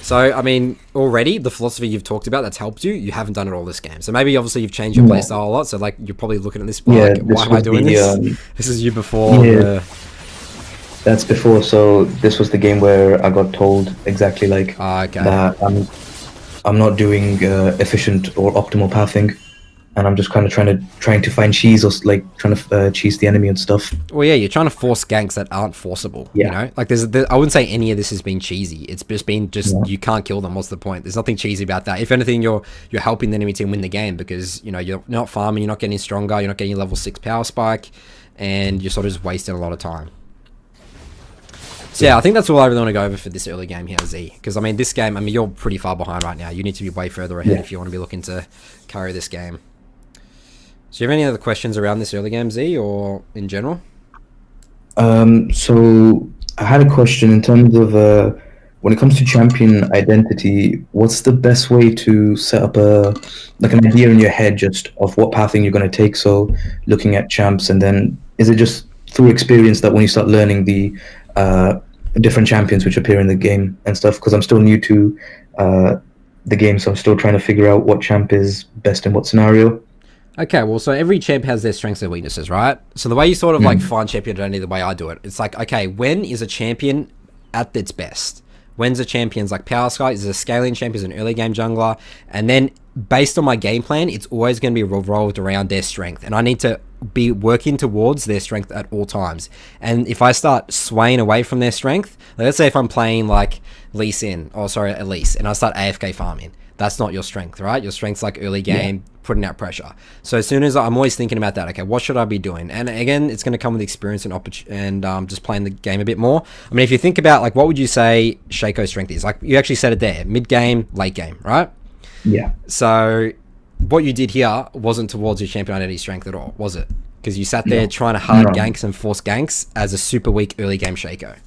So, I mean, already, the philosophy you've talked about that's helped you, you haven't done it all this game. So maybe, obviously, you've changed your playstyle a lot, so, like, you're probably looking at this, like, why am I doing this? This is you before That's before, so this was the game where I got told exactly, like, that I'm not doing efficient or optimal pathing, and I'm just kind of trying to find cheese, or like trying to cheese the enemy and stuff. Well, yeah, you're trying to force ganks that aren't forceable. You know, like I wouldn't say any of this has been cheesy. It's just been you can't kill them. What's the point? There's nothing cheesy about that. If anything, you're helping the enemy team win the game because you're not farming, you're not getting stronger, you're not getting a level 6 power spike, and you're sort of just wasting a lot of time. So yeah, I think that's all I really want to go over for this early game here, Z. Because I mean, this game, I mean, you're pretty far behind right now. You need to be way further ahead if you want to be looking to carry this game. So do you have any other questions around this early game, Z, or in general? So I had a question in terms of when it comes to champion identity, what's the best way to set up an idea in your head just of what pathing you're going to take? So looking at champs, and then is it just through experience that when you start learning the different champions which appear in the game and stuff? Because I'm still new to the game, so I'm still trying to figure out what champ is best in what scenario. Okay, well, so every champ has their strengths and weaknesses, right? So the way you sort of like find champion identity, the way I do it, it's like, okay, when is a champion at its best? When's a champion's like power sky? Is it a scaling champion? Is it an early game jungler? And then based on my game plan, it's always going to be revolved around their strength, and I need to be working towards their strength at all times. And if I start swaying away from their strength, like let's say if I'm playing like Elise, and I start AFK farming, that's not your strength, right? Your strength's like early game, putting out pressure. So as soon as I'm always thinking about that, okay, what should I be doing? And again, it's going to come with experience and just playing the game a bit more. I mean, if you think about like, what would you say Shaco's strength is? Like you actually said it there, mid game, late game, right? Yeah. So what you did here wasn't towards your champion identity strength at all, was it? Because you sat there trying to hard ganks and force ganks as a super weak early game Shaco.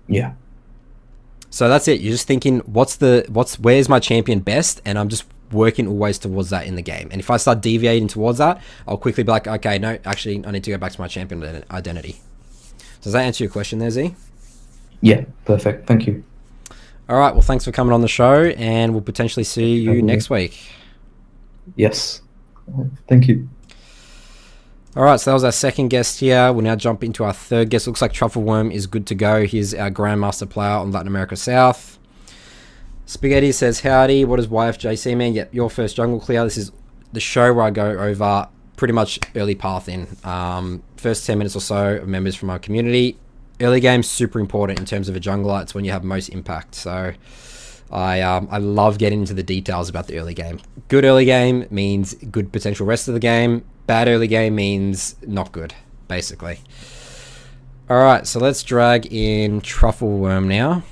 Yeah. So that's it. You're just thinking, where's my champion best? And I'm just working always towards that in the game. And if I start deviating towards that, I'll quickly be like, okay, no, actually, I need to go back to my champion identity. Does that answer your question there, Z? Yeah, perfect. Thank you. All right. Well, thanks for coming on the show, and we'll potentially see you next week. Yes. Thank you. All right, so that was our second guest here. We'll now jump into our third guest. Looks like Truffleworm is good to go. He's our Grandmaster player on Latin America South. Spaghetti says, howdy, what is YFJC, man? Yep, your first jungle clear. This is the show where I go over pretty much early pathing. First 10 minutes or so of members from our community. Early game, super important in terms of a jungler. It's when you have most impact. So I love getting into the details about the early game. Good early game means good potential rest of the game. Bad early game means not good, basically. Alright, so let's drag in Truffleworm now.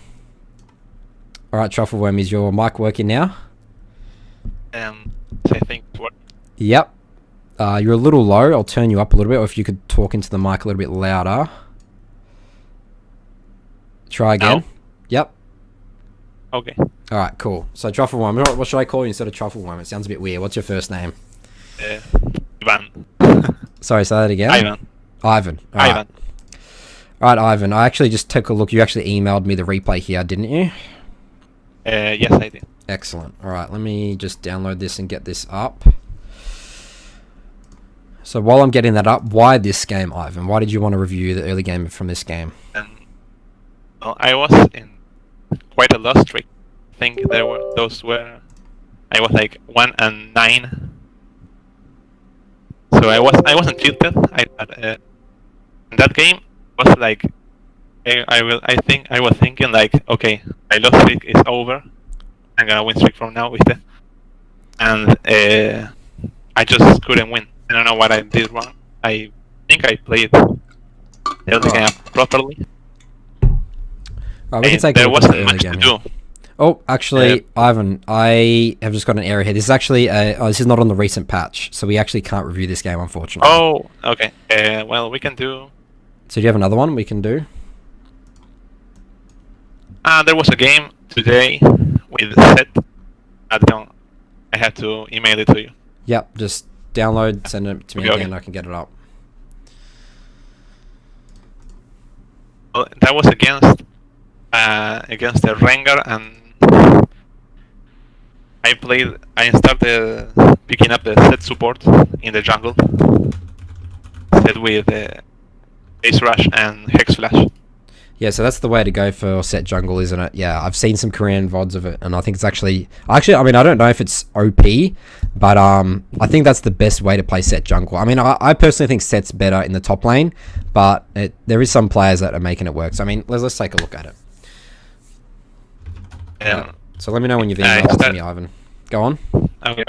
Alright, Truffleworm, is your mic working now? I think it worked. Yep. You're a little low. I'll turn you up a little bit, or if you could talk into the mic a little bit louder. Try again. Now? Yep. Okay. Alright, cool. So Truffleworm, what should I call you instead of Truffleworm? It sounds a bit weird. What's your first name? Ivan. Sorry, say that again. Ivan. All right. Ivan. All right, Ivan. I actually just took a look. You actually emailed me the replay here, didn't you? Yes, I did. Excellent. All right, let me just download this and get this up. So while I'm getting that up, why this game, Ivan? Why did you want to review the early game from this game? Well, I was in quite a loss streak. I think I was like 1 and 9. So I wasn't tilted. In that game was like I think I was thinking like, okay, my loss streak is over. I'm gonna win streak from now with it. And I just couldn't win. I don't know what I did wrong. I think I played the early game properly. Right, we can take a look at the early game. Oh, actually, Ivan, I have just got an error here. This is actually this is not on the recent patch, so we actually can't review this game, unfortunately. Oh, okay. Well, we can do. So do you have another one we can do? There was a game today with Sett. I have to email it to you. Yep, just download, send it to me Okay, again, okay. I can get it up. Well, that was against the Rengar, and I started picking up the Sett support in the jungle. Set with Ace Rush and Hex Flash. Yeah, so that's the way to go for Sett jungle, isn't it? Yeah, I've seen some Korean VODs of it, and I think it's actually... I mean, I don't know if it's OP, but I think that's the best way to play Sett jungle. I mean, I personally think Sett's better in the top lane, but there is some players that are making it work. So, I mean, let's take a look at it. So let me know when you've emailed it to me, Ivan. Go on. Okay.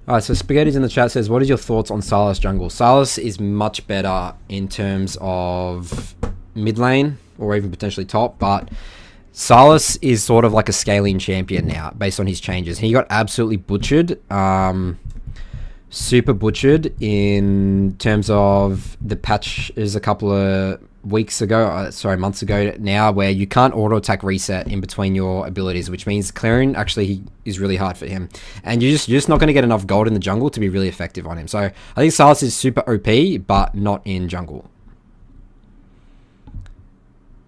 Alright, so Spaghetti's in the chat says, what is your thoughts on Sylas jungle? Sylas is much better in terms of mid lane, or even potentially top, but Sylas is sort of like a scaling champion now, based on his changes. He got absolutely butchered, super butchered in terms of the patch is a couple of months ago now, where you can't auto attack reset in between your abilities, which means clearing actually is really hard for him, and you're just not going to get enough gold in the jungle to be really effective on him. So I think Sylas is super OP, but not in jungle.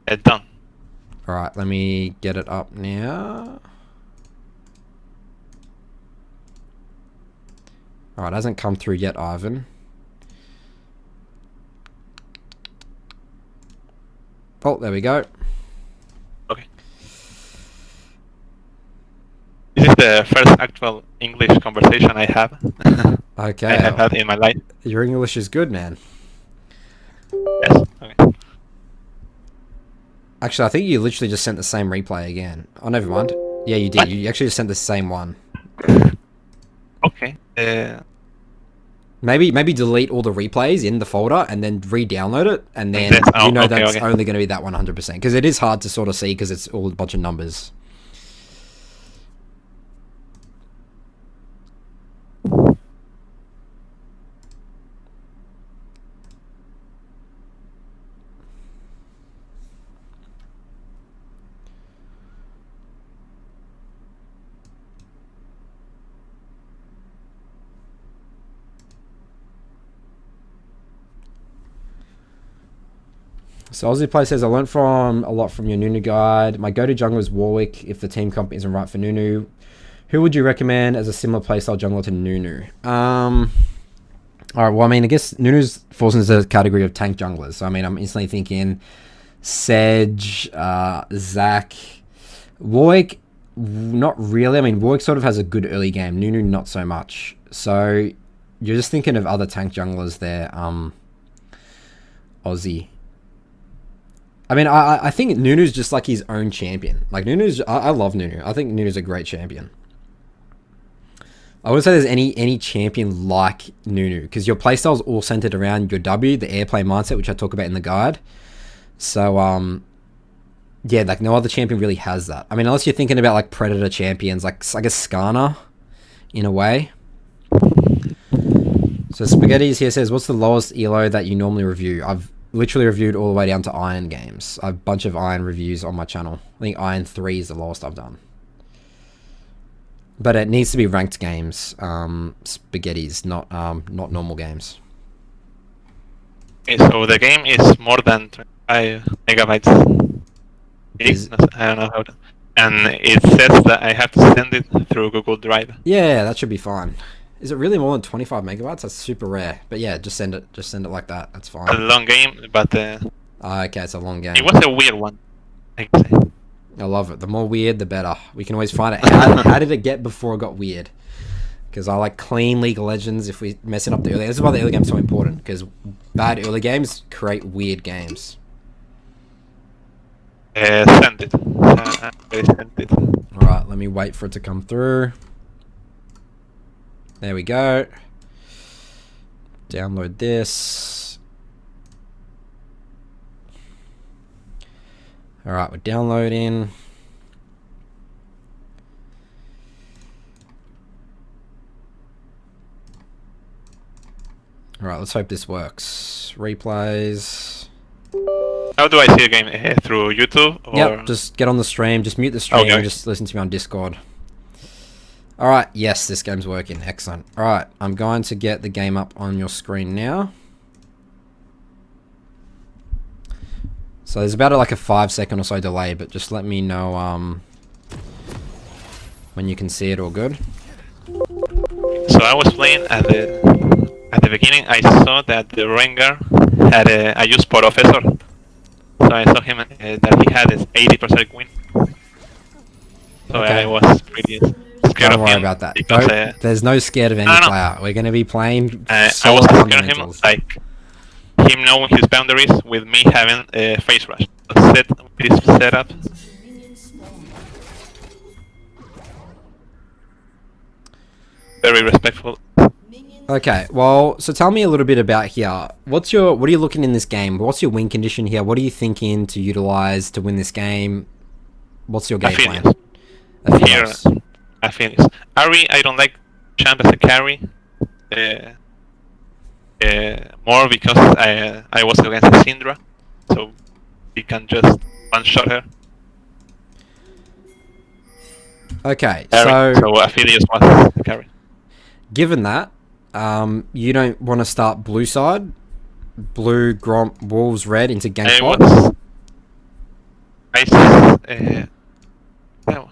Done. All right, let me get it up now. All right, it hasn't come through yet, Ivan. Oh, there we go. Okay. This is the first actual English conversation I have. Okay. I have had in my life. Your English is good, man. Yes. Okay. Actually, I think you literally just sent the same replay again. Oh, never mind. Yeah, you did. What? You actually just sent the same one. Okay. Maybe delete all the replays in the folder and then re-download it, and then That's- you know okay, that's okay. only going to be that 100%, because it is hard to sort of see because it's all a bunch of numbers. So Aussie Play says, I learned a lot from your Nunu guide. My go-to jungler is Warwick if the team comp isn't right for Nunu. Who would you recommend as a similar playstyle jungler to Nunu? Alright, well, I mean, I guess Nunu's falls into the category of tank junglers. So, I mean, I'm instantly thinking Sedge, Zac. Warwick, not really. I mean, Warwick sort of has a good early game. Nunu, not so much. So, you're just thinking of other tank junglers there, Aussie. I mean, I think Nunu's just like his own champion. Like, I love Nunu. I think Nunu's a great champion. I wouldn't say there's any champion like Nunu, because your playstyle's all centered around your W, the airplay mindset, which I talk about in the guide. So, yeah, like, no other champion really has that. I mean, unless you're thinking about, like, Predator champions, like I guess Skarner, in a way. So, Spaghetti's here says, what's the lowest ELO that you normally review? I've literally reviewed all the way down to Iron games. I have a bunch of Iron reviews on my channel. I think Iron 3 is the lowest I've done. But it needs to be ranked games, Spaghetti's, not normal games. Okay, so the game is more than 25 megabytes. I don't know how to... And it says that I have to send it through Google Drive. Yeah, that should be fine. Is it really more than 25 megabytes? That's super rare. But yeah, just send it like that. That's fine. A long game, but... Okay, it's a long game. It was a weird one, I can say. I love it. The more weird, the better. We can always find out how did it get before it got weird. Because I like clean League of Legends if we're messing up the early. This is why the early game's so important, because bad early games create weird games. Send it. Send it. Alright, let me wait for it to come through. There we go. Download this. Alright, we're downloading. Alright, let's hope this works. Replays. How do I see a game? Through YouTube? Or... Yep, just get on the stream, just mute the stream, Okay. and just listen to me on Discord. Alright, yes, this game's working. Excellent. Alright, I'm going to get the game up on your screen now. So there's about like a 5-second or so delay, but just let me know when you can see it all good. So I was playing at the beginning. I saw that the Rengar had a use Professor. So I saw him that he had his 80% win. So Okay. I was pretty scared Don't of worry him about that. because There's no scared of any no, no. player. We're going to be playing I solid was scared of him, fundamentals. like him knowing his boundaries with me having a face rush. Set this setup. Very respectful. Okay, well, so tell me a little bit about here. What are you looking in this game? What's your win condition here? What are you thinking to utilize to win this game? What's your game plan? Here, Aphelios. Ari, I don't like champ as a carry. More because I was against Syndra, so he can just one-shot her. Okay, So Aphelios was the carry. given that, you don't want to start blue side, blue, Gromp, Wolves, red into gank I bot? was. No,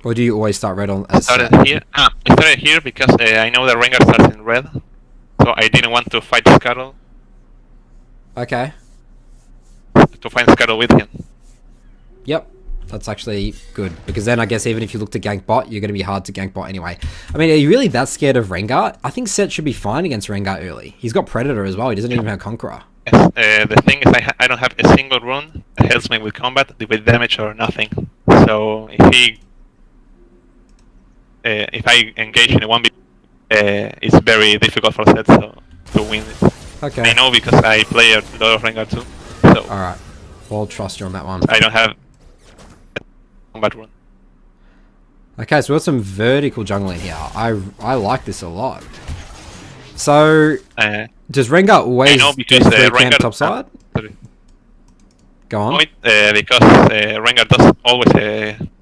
Or do you always start red on I as started Sett? here. I started here because I know that Rengar starts in red, so I didn't want to fight Scuttle Okay. to find Scuttle with him. Yep. That's actually good, because then I guess even if you look to gank bot, you're going to be hard to gank bot anyway. I mean, are you really that scared of Rengar? I think Sett should be fine against Rengar early. He's got Predator as well. He doesn't even have Conqueror. Yes, the thing is, I don't have a single rune that helps me with combat, with damage or nothing. So if I engage in a 1v, it's very difficult for Sett to win it. Okay. I know because I play a lot of Rengar too, so Alright. Well, I'll trust you on that one. I don't have combat rune. Okay, so we've got some vertical jungling here. I like this a lot. So, does Rengar always I know do because 3 camp Rengar top side? Sorry. Go on. Because Rengar does always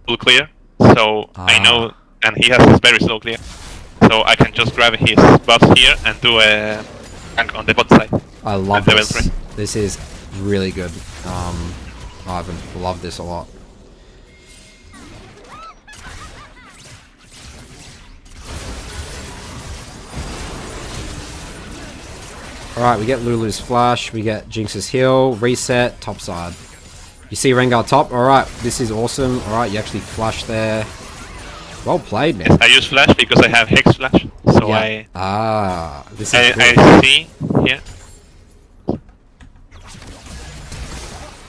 full clear, so I know, and he has very slow clear, so I can just grab his buffs here and do a gank on the bot side. I love level this. 3. This is really good. Ivan, love this a lot. Alright, we get Lulu's flash, we get Jinx's heal, reset, top side. You see Rengar top? Alright, this is awesome. Alright, you actually flash there. Well played, man. I use flash because I have hex flash, so Yeah. This is good. I see here.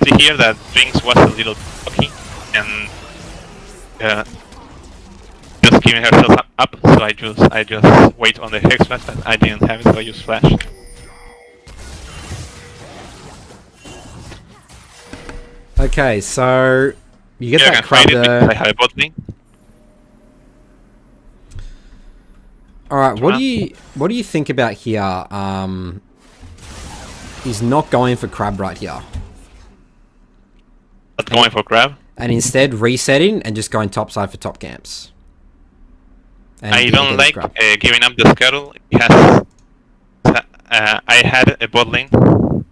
See here that Jinx was a little cocky and just giving herself up. So I just wait on the hex flash, and I didn't have it, so I use flash. Okay, so you get Here I that can fight crab it because I there. have a bot lane. Alright, what do you think about here? He's not going for crab right here. Not going for grab. And instead resetting and just going topside for top camps. And I you don't get like his grab. giving up the scuttle. He has. I had a bot lane,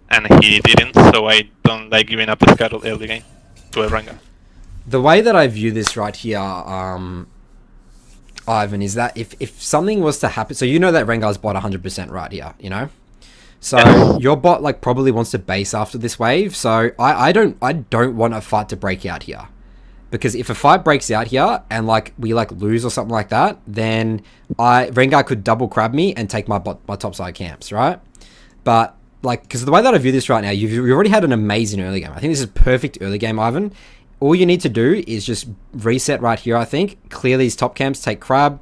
and he didn't, so I don't like giving up the scuttle early game to a Rengar. The way that I view this right here, Ivan, is that if something was to happen, so you know that Rengar's bot 100% right here, you know? So Yes. your bot like probably wants to base after this wave, so I don't want a fight to break out here. because if a fight breaks out here and like we like lose or something like that, then Rengar could double crab me and take my top side camps, right? But like, because the way that I view this right now, you've already had an amazing early game. I think this is perfect early game, Ivan. All you need to do is just reset right here, I think. Clear these top camps, take crab.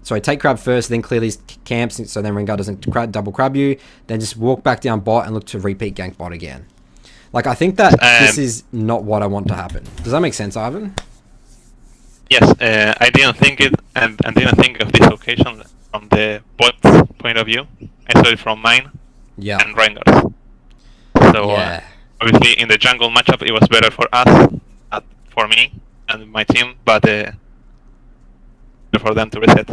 Sorry, take crab first, then clear these camps, so then Rengar doesn't double crab you. Then just walk back down bot and look to repeat gank bot again. Like, I think that this is not what I want to happen. Does that make sense, Ivan? Yes, I didn't think it, and didn't think of this occasion from the bot point of view. I saw it from mine and Rengar's. So, obviously, in the jungle matchup, it was better for us, for me and my team, but for them to reset.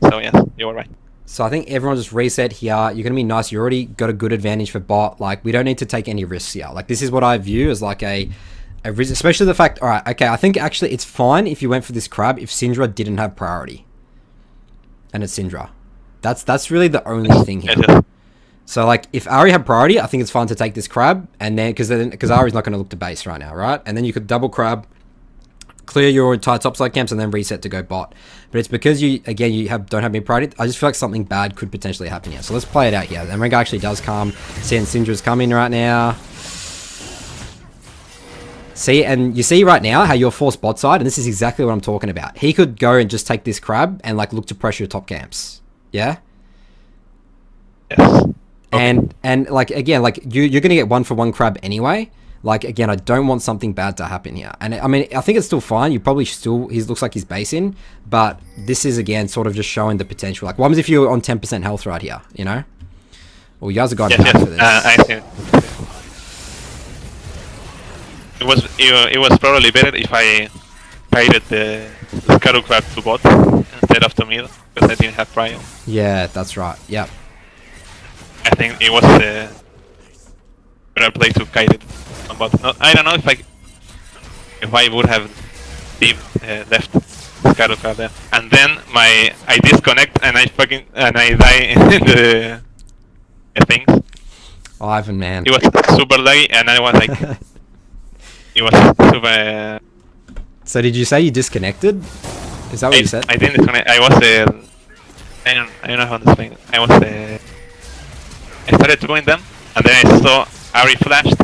So, yes, you were right. So I think everyone just reset here. You're going to be nice. You already got a good advantage for bot. Like, we don't need to take any risks here. Like, this is what I view as like a risk, especially the fact, all right, okay, I think actually it's fine if you went for this crab if Syndra didn't have priority. And it's Syndra. That's really the only thing here. So like, if Ari had priority, I think it's fine to take this crab, and then because Ari's not going to look to base right now, right? And then you could double crab, clear your entire topside camps, and then reset to go bot. But it's because you don't have any priority. I just feel like something bad could potentially happen here. So let's play it out here. And Rengar actually does come. Syndra's coming right now. See, and you see right now how you're forced bot side, and this is exactly what I'm talking about. He could go and just take this crab and like look to pressure your top camps. Yeah? Yes. And like again, like you're gonna get 1-for-1 crab anyway. Like again, I don't want something bad to happen here. And I mean, I think it's still fine. You probably still looks like he's basing, but this is again sort of just showing the potential. Like, what happens if you're on 10% health right here? You know? Well, you guys have gone back for this. I see. It was probably better if I baited the Shaco crab to bot instead of to mid, because I didn't have prior. Yeah, that's right. Yep. I think it was the better play to kite it on bot. No, I don't know if I would have left Shaco crab there, and then I disconnect and I die in the things. Oh, Ivan, man. It was super laggy, and I was like. It was super. So did you say you disconnected? Is that what you said? I didn't disconnect. I was I don't know how to explain it. I started doing them, and then I saw Ari flashed,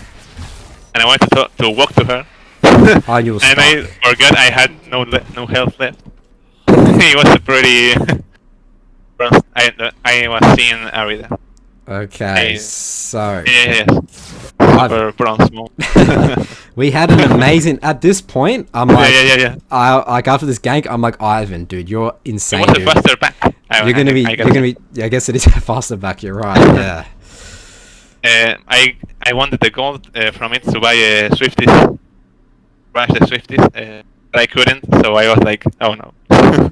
and I wanted to walk to her. Oh, you were and I forgot I had no health left. It was a pretty. I was seeing Ari there. Okay, so yeah. Super bronze mode. We had an amazing. At this point, I'm like, yeah. Like after this gank, I'm like, Ivan, dude, you're insane. It was a faster back. You're gonna be. Yeah, I guess it is a faster back. You're right. Yeah. I wanted the gold from it to buy a Swifties, rush the Swifties, but I couldn't, so I was like, oh no.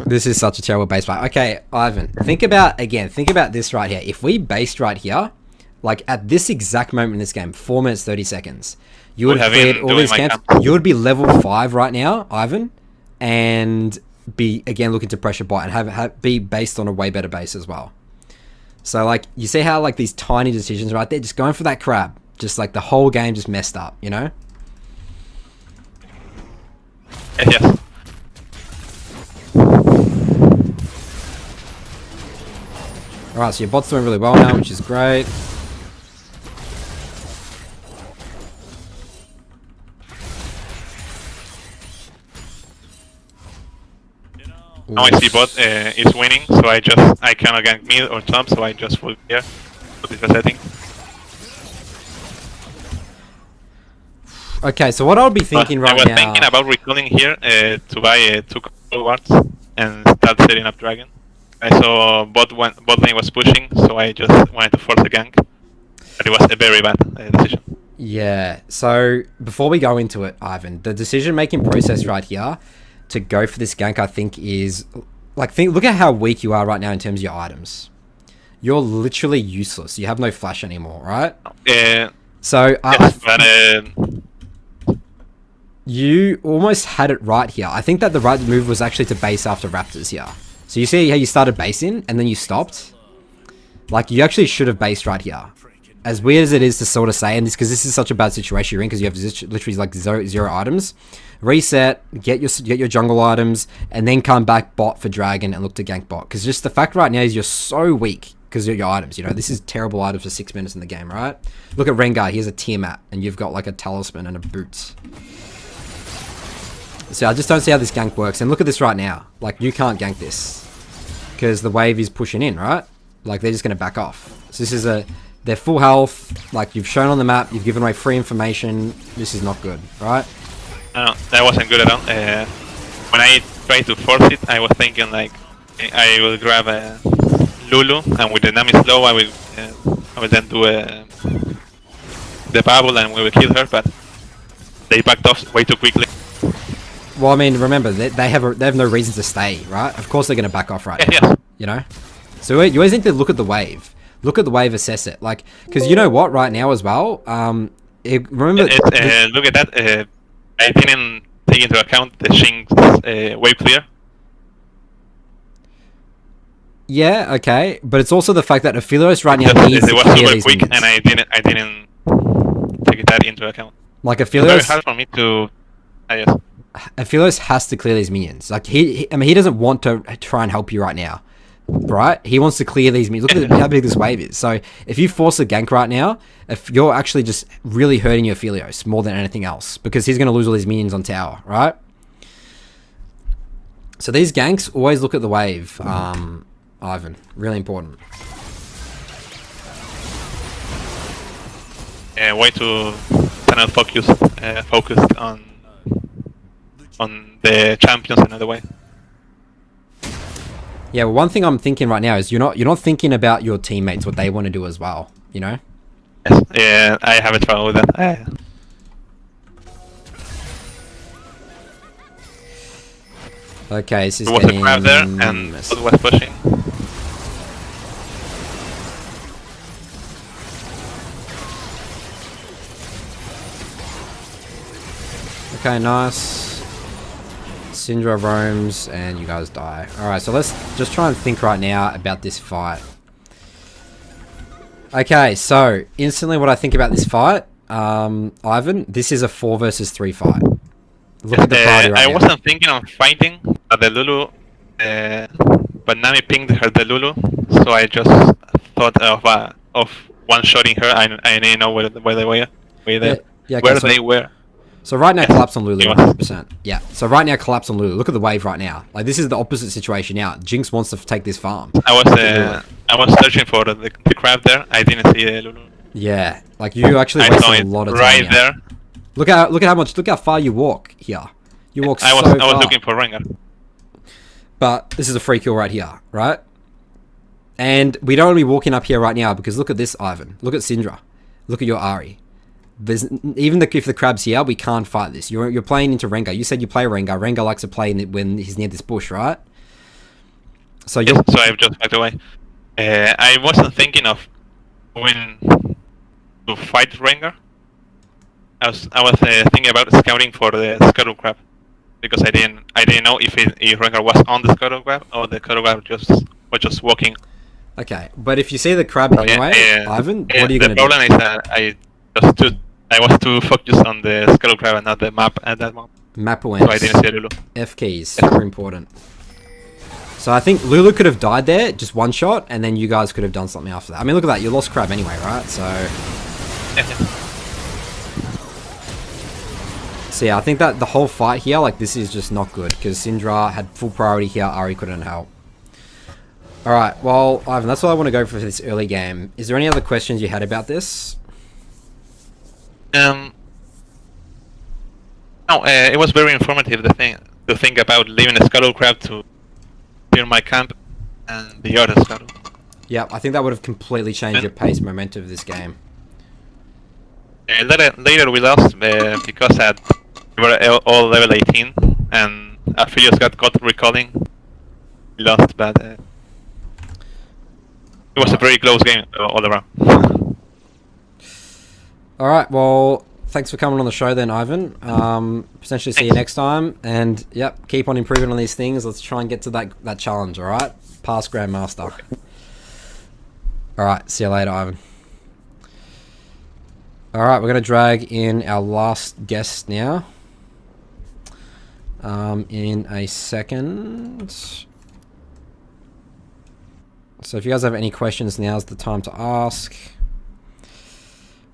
This is such a terrible base fight. Okay, Ivan, think about this right here. If we based right here, like at this exact moment in this game, 4 minutes 30 seconds, you would have cleared all these camps. You would be level 5 right now, Ivan, and be again looking to pressure bot and be based on a way better base as well. So like, you see how like these tiny decisions right there, just going for that crab, just like the whole game just messed up, you know? Yes. Alright, so your bot's doing really well now, which is great. Now I see bot is winning, so I cannot gank mid or top, so I just full here. Put it resetting. Okay, so what I'll be thinking right now... I was thinking about recalling here to buy 2 control wards and start setting up dragon. I saw bot lane was pushing, so I just wanted to force a gank. But it was a very bad decision. Yeah, so before we go into it, Ivan, the decision-making process right here to go for this gank, I think is... Like, look at how weak you are right now in terms of your items. You're literally useless. You have no flash anymore, right? So, you almost had it right here. I think that the right move was actually to base after Raptors here. So you see how you started basing and then you stopped? Like, you actually should have based right here. as weird as it is to sort of say, and this because this is such a bad situation you're in because you have literally like zero items. Reset, get your jungle items, and then come back bot for dragon and look to gank bot. Because just the fact right now is you're so weak because of your items. You know, this is terrible items for 6 minutes in the game, right? Look at Rengar. He has a Tiamat, and you've got like a talisman and a boots. So I just don't see how this gank works. And look at this right now. Like, you can't gank this because the wave is pushing in, right? Like, they're just going to back off. So this is they're full health. Like, you've shown on the map. You've given away free information. This is not good, right? No, that wasn't good at all. When I tried to force it, I was thinking like I will grab a Lulu, and with the Nami slow, I will then do the bubble, and we will kill her. But they backed off way too quickly. Well, I mean, remember they have no reason to stay, right? Of course they're going to back off right now. Yes. You know, so you always need to look at the wave. Look at the wave, assess it, like because you know what, right now as well. Remember, look at that. I didn't take into account the Shing's wave clear. Yeah, okay, but it's also the fact that Aphelios right now needs to it was clear super these quick, minions. and I didn't take that into account. Like It's very Aphelios, hard for me to. Yes. Aphelios has to clear these minions. Like I mean, he doesn't want to try and help you right now, right? He wants to clear these minions. Look at how big this wave is. So if you force a gank right now, if you're actually just really hurting your Aphelios more than anything else, because he's going to lose all these minions on tower, right? So these ganks, always look at the wave, Ivan. Really important. Way to channel focused on the champions another way. Yeah, well, one thing I'm thinking right now is you're not thinking about your teammates, what they want to do as well, you know? Yes. Yeah, I have a trouble with that. Okay, this is There was a grab there, and messy. Mott was pushing. Okay, nice. Syndra roams, and you guys die. Alright, so let's just try and think right now about this fight. Okay, so, instantly what I think about this fight, Ivan, this is a 4 versus 3 fight. Look at the party right I now. wasn't thinking of fighting the Lulu, but Nami pinged her the Lulu, so I just thought of one-shotting her. I didn't know where they were. Yeah, okay, Where so, they were. so right now, Yes. collapse on Lulu, Yes. 100%. Yeah, so right now, collapse on Lulu. Look at the wave right now. Like, this is the opposite situation now. Jinx wants to take this farm. I was searching for the crab there. I didn't see the Lulu. Yeah, like, you actually I saw wasted it a lot of time right here. there. Look how far you walk here. You walk I was so far. looking for Rengar. But this is a free kill right here, right? And we don't want to be walking up here right now because look at this, Ivan. Look at Syndra. Look at your Ari. There's even if the crab's here, we can't fight this. You're playing into Rengar. You said you play Rengar. Rengar likes to play when he's near this bush, right? So Yes, so I've just backed away. I wasn't thinking of going to fight Rengar. I was thinking about scouting for the Scuttle Crab because I didn't know if Rengar was on the Scuttle Crab or the Scuttle Crab was just walking. Okay, but if you see the crab anyway, Ivan, what are you going to do? The problem is that I was too focused on the Scuttle Crab and not the map at that moment. Map So I awareness. didn't see Lulu. F keys, super important. So I think Lulu could have died there, just one shot, and then you guys could have done something after that. I mean, look at that. You lost crab anyway, right? So yeah, I think that the whole fight here, like, this is just not good because Syndra had full priority here. Ari couldn't help. All right, well, Ivan, that's all I want to go for this early game. Is there any other questions you had about this? No, it was very informative. To think about leaving a Scuttle Crab to clear my camp and the other Scuttle. Yeah, I think that would have completely changed your pace, momentum of this game. Later we lost because we were all level 18 and Aphelios got recalling. We lost, but it was a very close game all around. All right, well, thanks for coming on the show then, Ivan. Potentially see you next time. And, yep, keep on improving on these things. Let's try and get to that challenge, all right? Past Grandmaster. All right, see you later, Ivan. Alright, we're going to drag in our last guest now. In a second. So if you guys have any questions, now's the time to ask.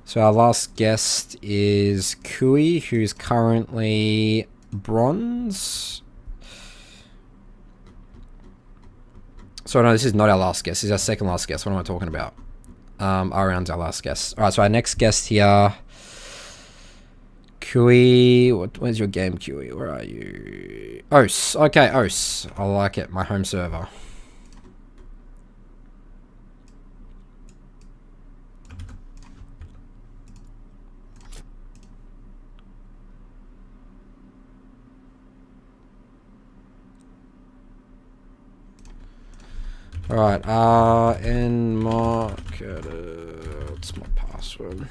So our last guest is Kui, who's currently bronze. So no, this is not our last guest. This is our second last guest. What am I talking about? Arian's our last guest. All right, so our next guest here, Kui. Where's your game, Kui? Where are you? Os. Okay, Os. I like it. My home server. Alright, and marketer. What's my password?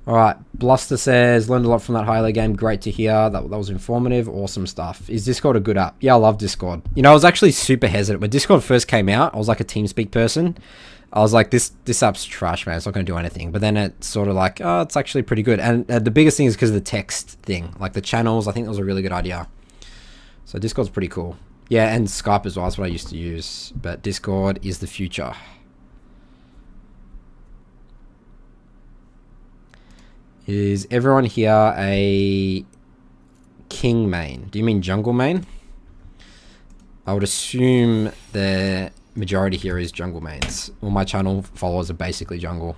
Alright, Bluster says, learned a lot from that Halo game. Great to hear. That was informative. Awesome stuff. Is Discord a good app? Yeah, I love Discord. You know, I was actually super hesitant. When Discord first came out, I was like a TeamSpeak person. I was like, this app's trash, man. It's not going to do anything. But then it's sort of like, oh, it's actually pretty good. And the biggest thing is because of the text thing. Like the channels, I think that was a really good idea. So Discord's pretty cool. Yeah, and Skype as well. That's what I used to use. But Discord is the future. Is everyone here a king main? Do you mean jungle main? I would assume the majority here is jungle mains. All my channel followers are basically jungle.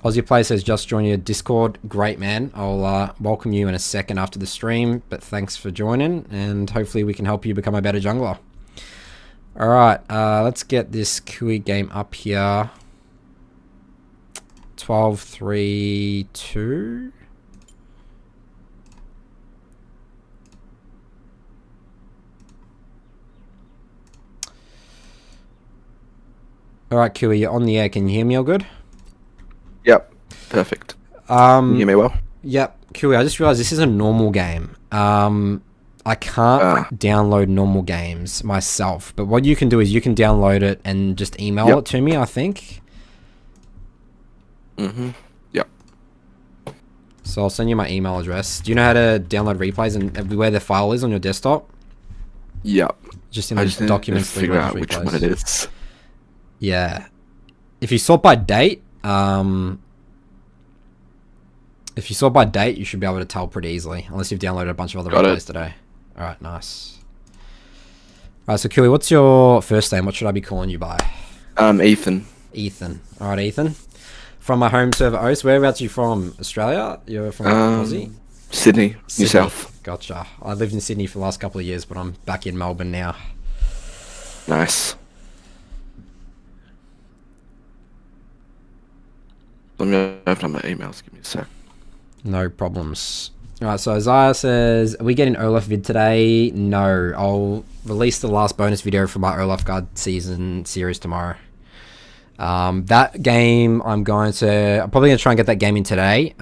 Aussie Play says, just join your Discord. Great, man. I'll welcome you in a second after the stream, but thanks for joining, and hopefully we can help you become a better jungler. Alright, let's get this Kui game up here. 12-3-2. Alright, Kui, you're on the air. Can you hear me all good? Yep, perfect. Can you hear me well? Yep, Kui, I just realized this is a normal game. I can't download normal games myself, but what you can do is you can download it and just email it to me, I think. Yep. So I'll send you my email address. Do you know how to download replays and where the file is on your desktop? Yep. Just in the documents. Figure out which one it is. Yeah. If you sort by date, you should be able to tell pretty easily, unless you've downloaded a bunch of other replays today. Alright, nice. Alright, so Kui, what's your first name? What should I be calling you by? Ethan. Ethan. Alright, Ethan. From my home server, Oast. Whereabouts are you from? Australia? You're from Aussie? Sydney, New South. Gotcha. I lived in Sydney for the last couple of years, but I'm back in Melbourne now. Nice. Let me open up my emails. Give me a sec. No problems. Alright, so Isaiah says, are we getting Olaf vid today? No. I'll release the last bonus video for my Olaf Guard season series tomorrow. That game, I'm probably going to try and get that game in today.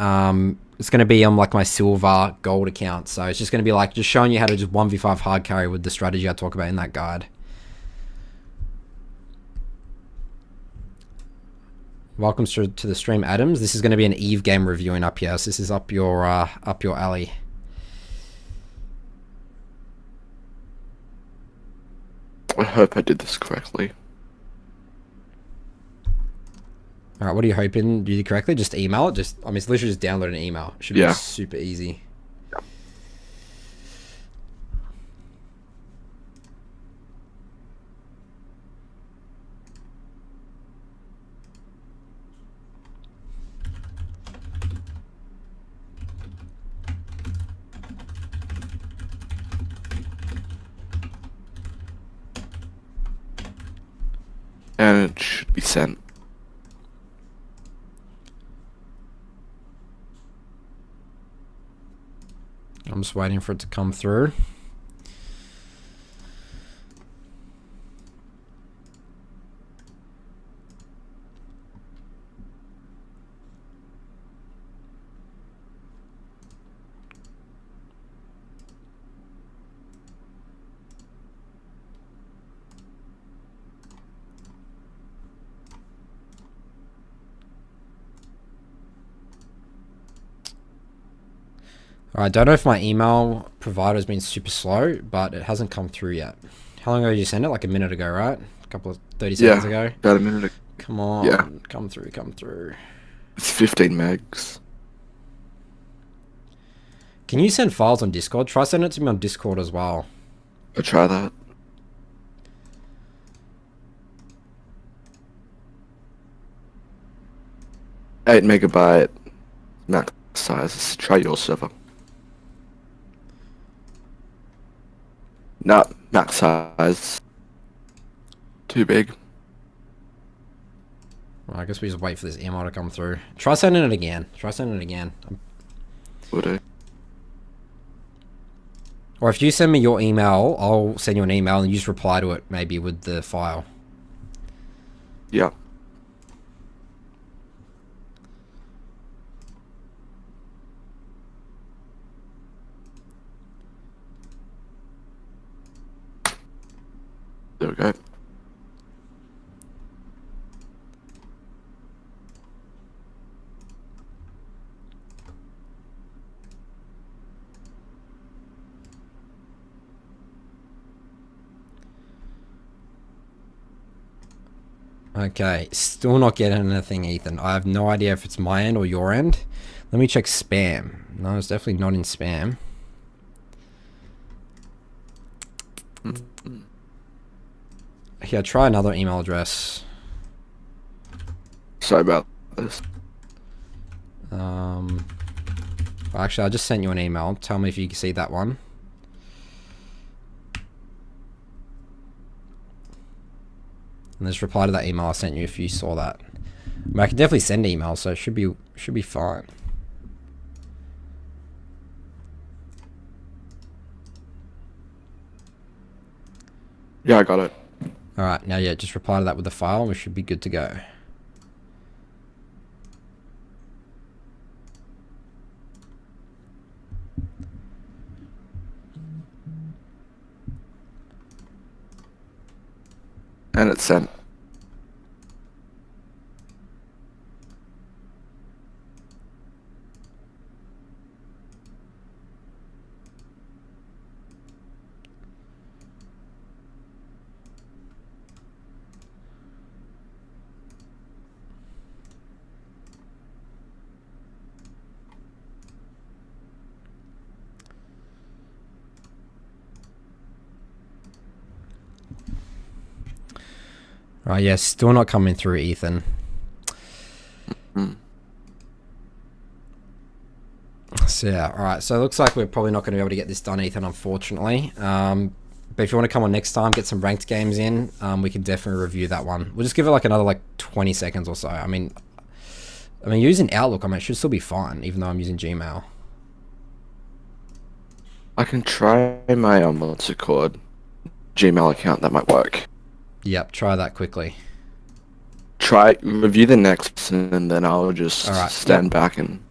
It's going to be on like my silver gold account. So it's just going to be like just showing you how to just 1v5 hard carry with the strategy I talk about in that guide. Welcome to the stream, Adams. This is going to be an Eve game reviewing up here. So this is up your alley. I hope I did this correctly. Alright, what are you hoping you did correctly? Just email it? It's literally just download an email. It should be super easy. And it should be sent. I'm just waiting for it to come through. Alright, don't know if my email provider has been super slow, but it hasn't come through yet. How long ago did you send it? Like a minute ago, right? A couple of 30 seconds ago? About a minute ago. Come on. Yeah. Come through. It's 15 megs. Can you send files on Discord? Try sending it to me on Discord as well. I'll try that. Eight megabyte max size. Try your server. Not max size. Too big. Well, I guess we just wait for this email to come through. Try sending it again. Will do. Or if you send me your email, I'll send you an email and you just reply to it, maybe with the file. Yeah. There we go. Okay, still not getting anything, Ethan. I have no idea if it's my end or your end. Let me check spam. No, it's definitely not in spam. Here, try another email address. Sorry about this. Actually, I just sent you an email. Tell me if you can see that one. And just reply to that email I sent you if you saw that. But I can definitely send emails, so it should be fine. Yeah, I got it. Alright, now yeah, just reply to that with the file and we should be good to go. And it's sent. Right, yeah, still not coming through, Ethan. So yeah, alright, so it looks like we're probably not going to be able to get this done, Ethan, unfortunately. But if you want to come on next time, get some ranked games in, we can definitely review that one. We'll just give it like another 20 seconds or so. I mean using Outlook, it should still be fine, even though I'm using Gmail. I can try my what's it called? Gmail account. That might work. Yep, try that quickly. Try review the next, and then I'll just stand back and.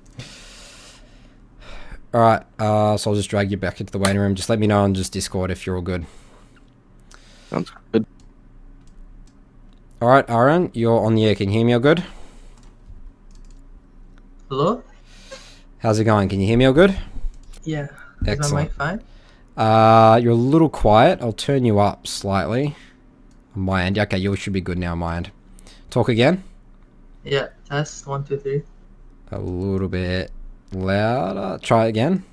Alright, so I'll just drag you back into the waiting room. Just let me know on just Discord if you're all good. Sounds good. Alright, Arian, you're on the air. Can you hear me all good? Hello? How's it going? Can you hear me all good? Yeah. Excellent. Is my mic fine? You're a little quiet. I'll turn you up slightly on my end. Okay, you should be good now on my end. Talk again? Yeah. Test 1, 2, 3. A little bit louder. Try again.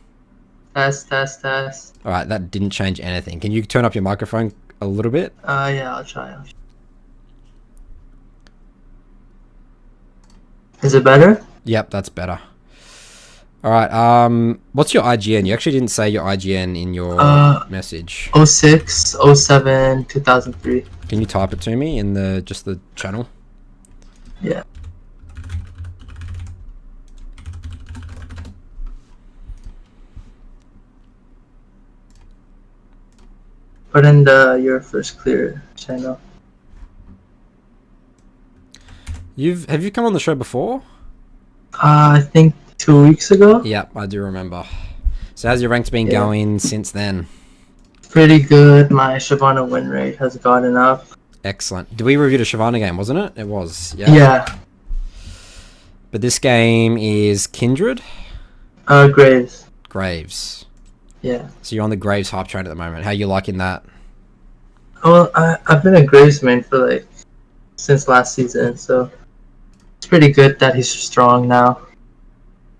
Test. Alright, that didn't change anything. Can you turn up your microphone a little bit? Yeah, I'll try. Is it better? Yep, that's better. Alright, what's your IGN? You actually didn't say your IGN in your message. 06, 07, 2003. Can you type it to me in just the channel? Yeah. Put in your first clear channel. Have you come on the show before? I think 2 weeks ago. Yep, I do remember. So how's your ranks been going since then? Pretty good. My Shyvana win rate has gotten up. Excellent. Did we review the Shyvana game, wasn't it? It was, yeah. Yeah. But this game is Kindred? Graves. Graves. Yeah. So you're on the Graves hype train at the moment. How you liking that? Well, I've been a Graves main for like since last season, so it's pretty good that he's strong now.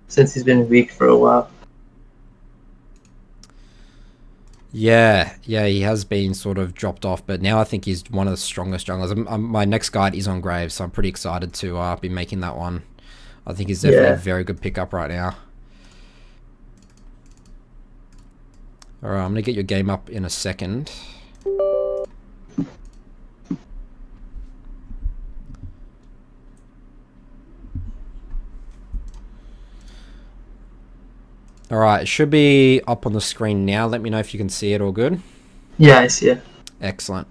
Since he's been weak for a while. Yeah, he has been sort of dropped off, but now I think he's one of the strongest junglers. My next guide is on Graves, so I'm pretty excited to be making that one. I think he's definitely a very good pickup right now. Alright, I'm going to get your game up in a second. Alright, it should be up on the screen now. Let me know if you can see it all good. Yeah, I see it. Excellent.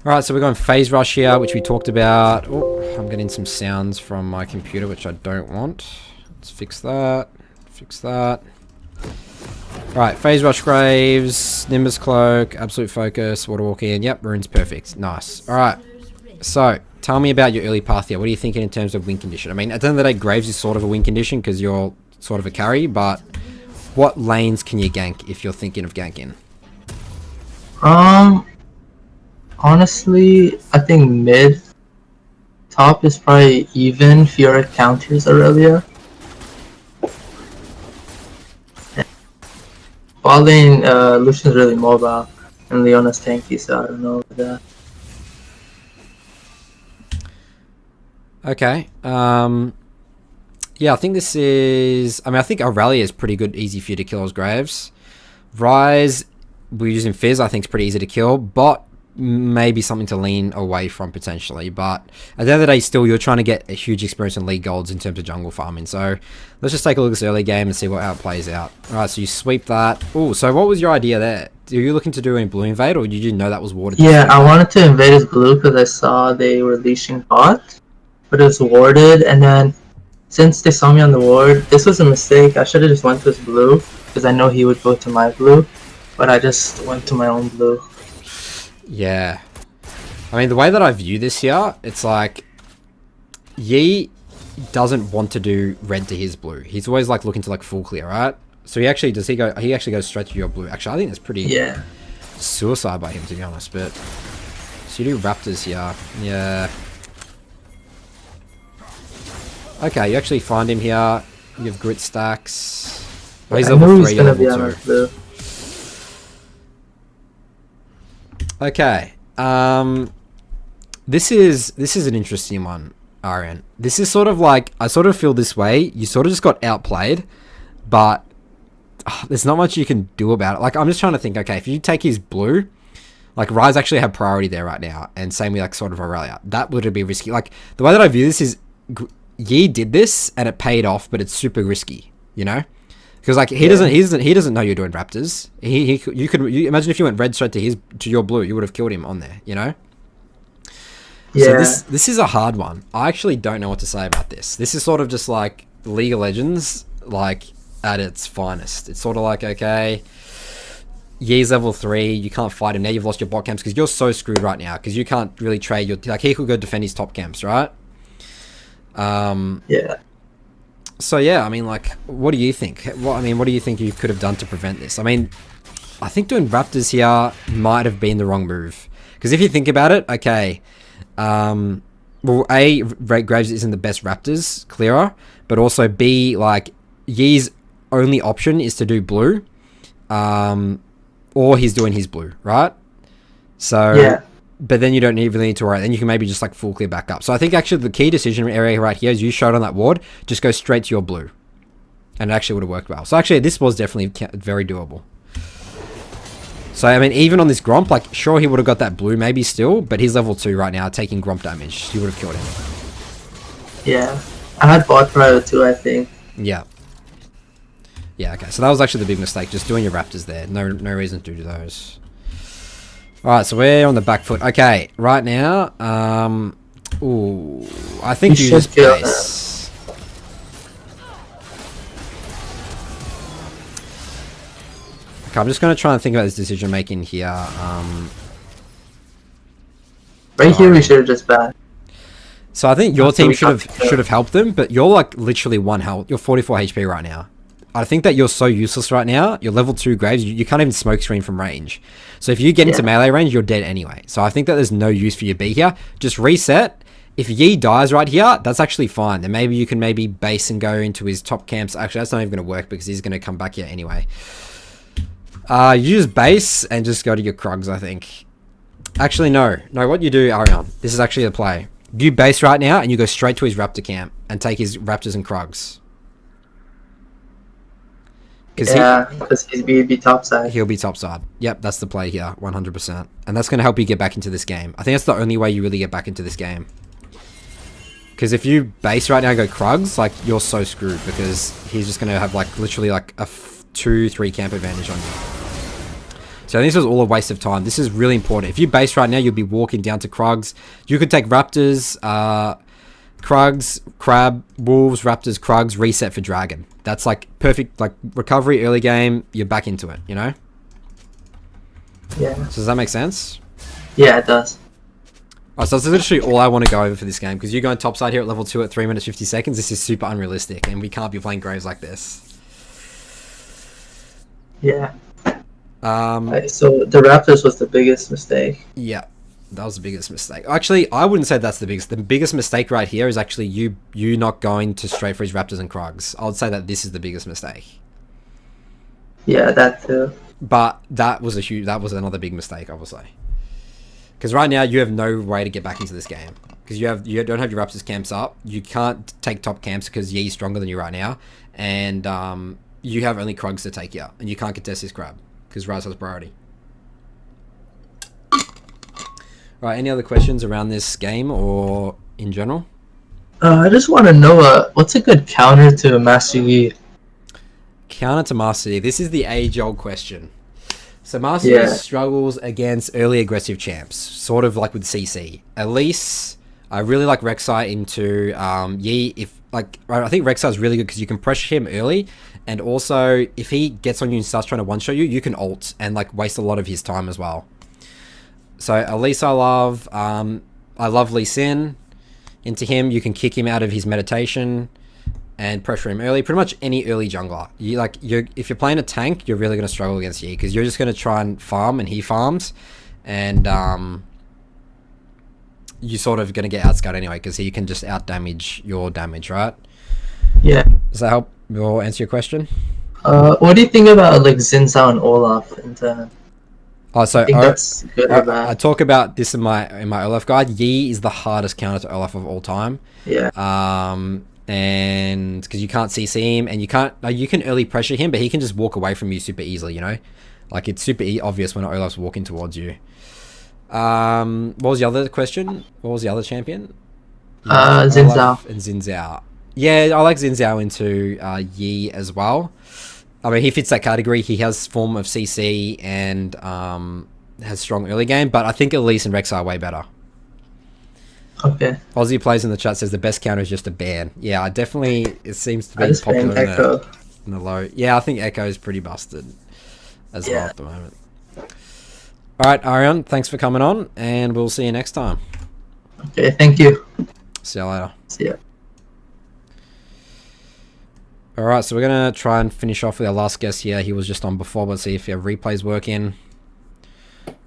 Alright, so we're going phase rush here, which we talked about. Oh, I'm getting some sounds from my computer, which I don't want. Let's fix that. Fix that. Alright, phase rush Graves, Nimbus Cloak, Absolute Focus, Water Walk in. Yep, Rune's perfect. Nice. Alright, so tell me about your early path here. What are you thinking in terms of win condition? I mean, at the end of the day, Graves is sort of a win condition because you're sort of a carry, but what lanes can you gank if you're thinking of ganking? Honestly, I think mid. Top is probably even if your counters Aurelia. Bot lane, Lucian's really mobile, and Leona's tanky, so I don't know about that. Okay. Yeah, I think this is... I mean, I think Aurelia is pretty good, easy for you to kill as Graves. Rise, we're using Fizz, I think is pretty easy to kill. Bot, maybe something to lean away from potentially. But at the end of the day, still, you're trying to get a huge experience in league golds in terms of jungle farming. So let's just take a look at this early game and see how it plays out. Alright, so you sweep that. Oh, so what was your idea there? Are you looking to do any blue invade, or did you know that was warded? Yeah, I wanted to invade his blue because I saw they were leashing bot, but it was warded, and then since they saw me on the ward, this was a mistake. I should have just went to his blue because I know he would go to my blue, but I just went to my own blue. Yeah. I mean, the way that I view this here, it's like Yi doesn't want to do red to his blue. He's always like looking to like full clear, right? So he actually goes straight to your blue. Actually, I think that's pretty suicide by him, to be honest. But so you do Raptors here. Yeah. Okay, you actually find him here. You have grit stacks. Oh, he's level 3, you're level 2. Okay. This is an interesting one, Arian. This is sort of like, I sort of feel this way. You sort of just got outplayed, but there's not much you can do about it. Like, I'm just trying to think, okay, if you take his blue, like, Rise actually have priority there right now, and same with, like, sort of Aurelia. That would be risky. Like, the way that I view this is, Yi did this, and it paid off, but it's super risky, you know? Because, like, he doesn't know you're doing Raptors. You imagine if you went red straight to your blue, you would have killed him on there, you know? Yeah. So this is a hard one. I actually don't know what to say about this. This is sort of just like League of Legends, like, at its finest. It's sort of like, okay, Yi's level 3, you can't fight him. Now you've lost your bot camps because you're so screwed right now because you can't really trade your... Like, he could go defend his top camps, right? Yeah. So, yeah, I mean, like, what do you think? What do you think you could have done to prevent this? I mean, I think doing Raptors here might have been the wrong move. Because if you think about it, okay... well, A, Graves isn't the best Raptors clearer, but also B, like, Yi's only option is to do blue, or he's doing his blue, right? So, yeah. But then you don't really need to worry. Then you can maybe just like full clear back up. So I think actually the key decision area right here is you showed on that ward, just go straight to your blue, and it actually would have worked well. So actually this was definitely very doable. So, I mean, even on this Gromp, like, sure, he would have got that blue maybe still, but he's level 2 right now, taking Gromp damage. He would have killed him. Yeah. I had bot prior too, I think. Yeah. Yeah, okay. So that was actually the big mistake, just doing your Raptors there. No reason to do those. Alright, so we're on the back foot. Okay, right now, ooh, I think you just place... Okay, I'm just going to try and think about this decision making here. Right here, we should have just backed. So I think your team should have helped them, but you're like literally 1 health. You're 44 HP right now. I think that you're so useless right now. You're level 2 Graves. You can't even smoke screen from range. So if you get into melee range, you're dead anyway. So I think that there's no use for you to be here. Just reset. If Yi dies right here, that's actually fine. Then maybe you can base and go into his top camps. Actually, that's not even going to work because he's going to come back here anyway. You just base and just go to your Krugs, I think. Actually, no. No, what you do, Arian, this is actually the play. You base right now and you go straight to his Raptor camp and take his Raptors and Krugs. Because he'll be topside. He'll be topside. Yep, that's the play here, 100%. And that's going to help you get back into this game. I think that's the only way you really get back into this game. Because if you base right now and go Krugs, like, you're so screwed because he's just going to have, like, literally, like, a 2-3 camp advantage on you. So this was all a waste of time. This is really important. If you base right now, you'll be walking down to Krugs. You could take Raptors, Krugs, Crab, Wolves, Raptors, Krugs, reset for Dragon. That's, like, perfect, like, recovery, early game, you're back into it, you know? Yeah. So does that make sense? Yeah, it does. Alright, so that's literally all I want to go over for this game, because you're going topside here at level 2 at 3 minutes 50 seconds. This is super unrealistic, and we can't be playing Graves like this. Yeah. So the Raptors was the biggest mistake. Yeah, that was the biggest mistake. Actually, I wouldn't say that's the biggest. The biggest mistake right here is actually you not going to straight for his Raptors and Krugs. I would say that this is the biggest mistake. Yeah, that too. But that was another big mistake, obviously. Because right now you have no way to get back into this game. Because you don't have your Raptors camps up. You can't take top camps because Yee's stronger than you right now. And you have only Krugs to take you. And you can't contest his Crab. Because Raz has priority. Right, any other questions around this game or in general? I just want to know what's a good counter to Master Yi? Counter to Master Yi. This is the age-old question. So Master Yi struggles against early aggressive champs, sort of like with CC. At least I really like Rek'Sai into Yi. I think Rek'Sai is really good because you can pressure him early, and also if he gets on you and starts trying to one-shot you, you can ult and like waste a lot of his time as well. So at least I love Lee Sin. Into him, you can kick him out of his meditation and pressure him early. Pretty much any early jungler. If you're playing a tank, you're really going to struggle against Yi because you're just going to try and farm and he farms, and you're sort of going to get outscouted anyway because he can just out damage your damage, right? Yeah. Does that help or answer your question? What do you think about like Xin Zhao and Olaf? And so I think that's good or bad. I talk about this in my Olaf guide. Yi is the hardest counter to Olaf of all time. Yeah. And because you can't CC him and you can early pressure him, but he can just walk away from you super easily, you know? Like it's super obvious when Olaf's walking towards you. What was the other question? What was the other champion? Xin Zhao. And Xin Zhao. Yeah, I like Xin Zhao into Yi as well. I mean, he fits that category. He has form of CC and has strong early game, but I think Elise and Rek'Sai are way better. Okay. Aussie Plays in the chat says the best counter is just a ban. Yeah, it seems to be popular in the low. Yeah, I think Echo is pretty busted as well at the moment. Alright, Arian, thanks for coming on, and we'll see you next time. Okay, thank you. See you later. See ya. Alright, so we're going to try and finish off with our last guest here. He was just on before, but see if our replay's working.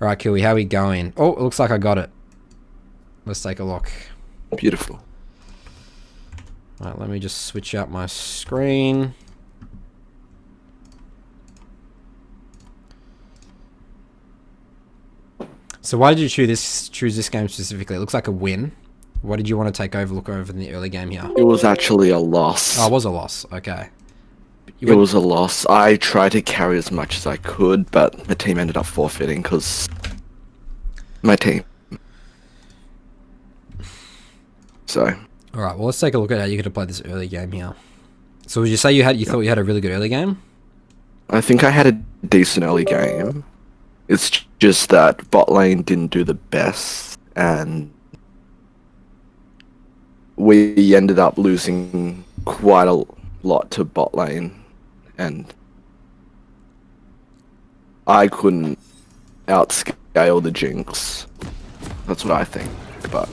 Alright, Kiwi, how are we going? Oh, it looks like I got it. Let's take a look. Beautiful. Alright, let me just switch out my screen. So why did you choose this game specifically? It looks like a win. What did you want to look over in the early game here? It was actually a loss. Oh, it was a loss. Okay. It was a loss. I tried to carry as much as I could, but the team ended up forfeiting because my team. So. All right. Well, let's take a look at how you could have played this early game here. So would you say you thought you had a really good early game? I think I had a decent early game. It's just that bot lane didn't do the best, and we ended up losing quite a lot to bot lane, and I couldn't outscale the Jinx. That's what I think, but...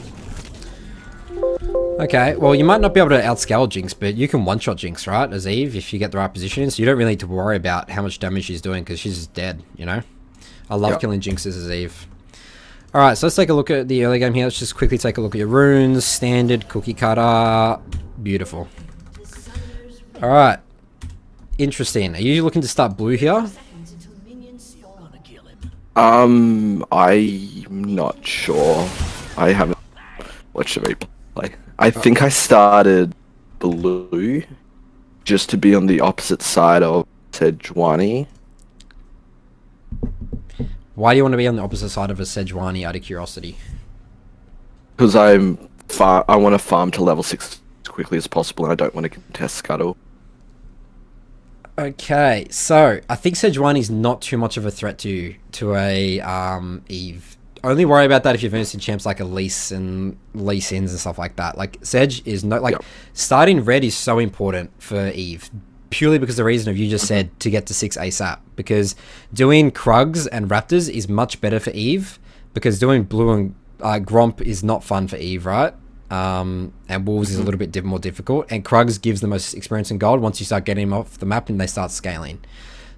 Okay, well, you might not be able to outscale Jinx, but you can one-shot Jinx, right, as Eve, if you get the right position. So you don't really need to worry about how much damage she's doing, because she's just dead, you know? I love killing Jinxes as Eve. Alright, so let's take a look at the early game here. Let's just quickly take a look at your runes. Standard, cookie cutter. Beautiful. Alright. Interesting. Are you looking to start blue here? I'm not sure. I haven't watched the replay. I think I started blue just to be on the opposite side of Sejuani. Why do you want to be on the opposite side of a Sejuani out of curiosity? Because I want to farm to level 6 as quickly as possible, and I don't want to contest Scuttle. Okay, so I think Sejuani's not too much of a threat to a Eve. Only worry about that if you've versed in champs like Elise and Lee Sins and stuff like that. Like Sej is not like starting red is so important for Eve. Purely because the reason of you just said to get to 6 ASAP. Because doing Krugs and Raptors is much better for Eve. Because doing blue and Gromp is not fun for Eve, right? And Wolves is a little bit more difficult. And Krugs gives the most experience in gold once you start getting them off the map and they start scaling.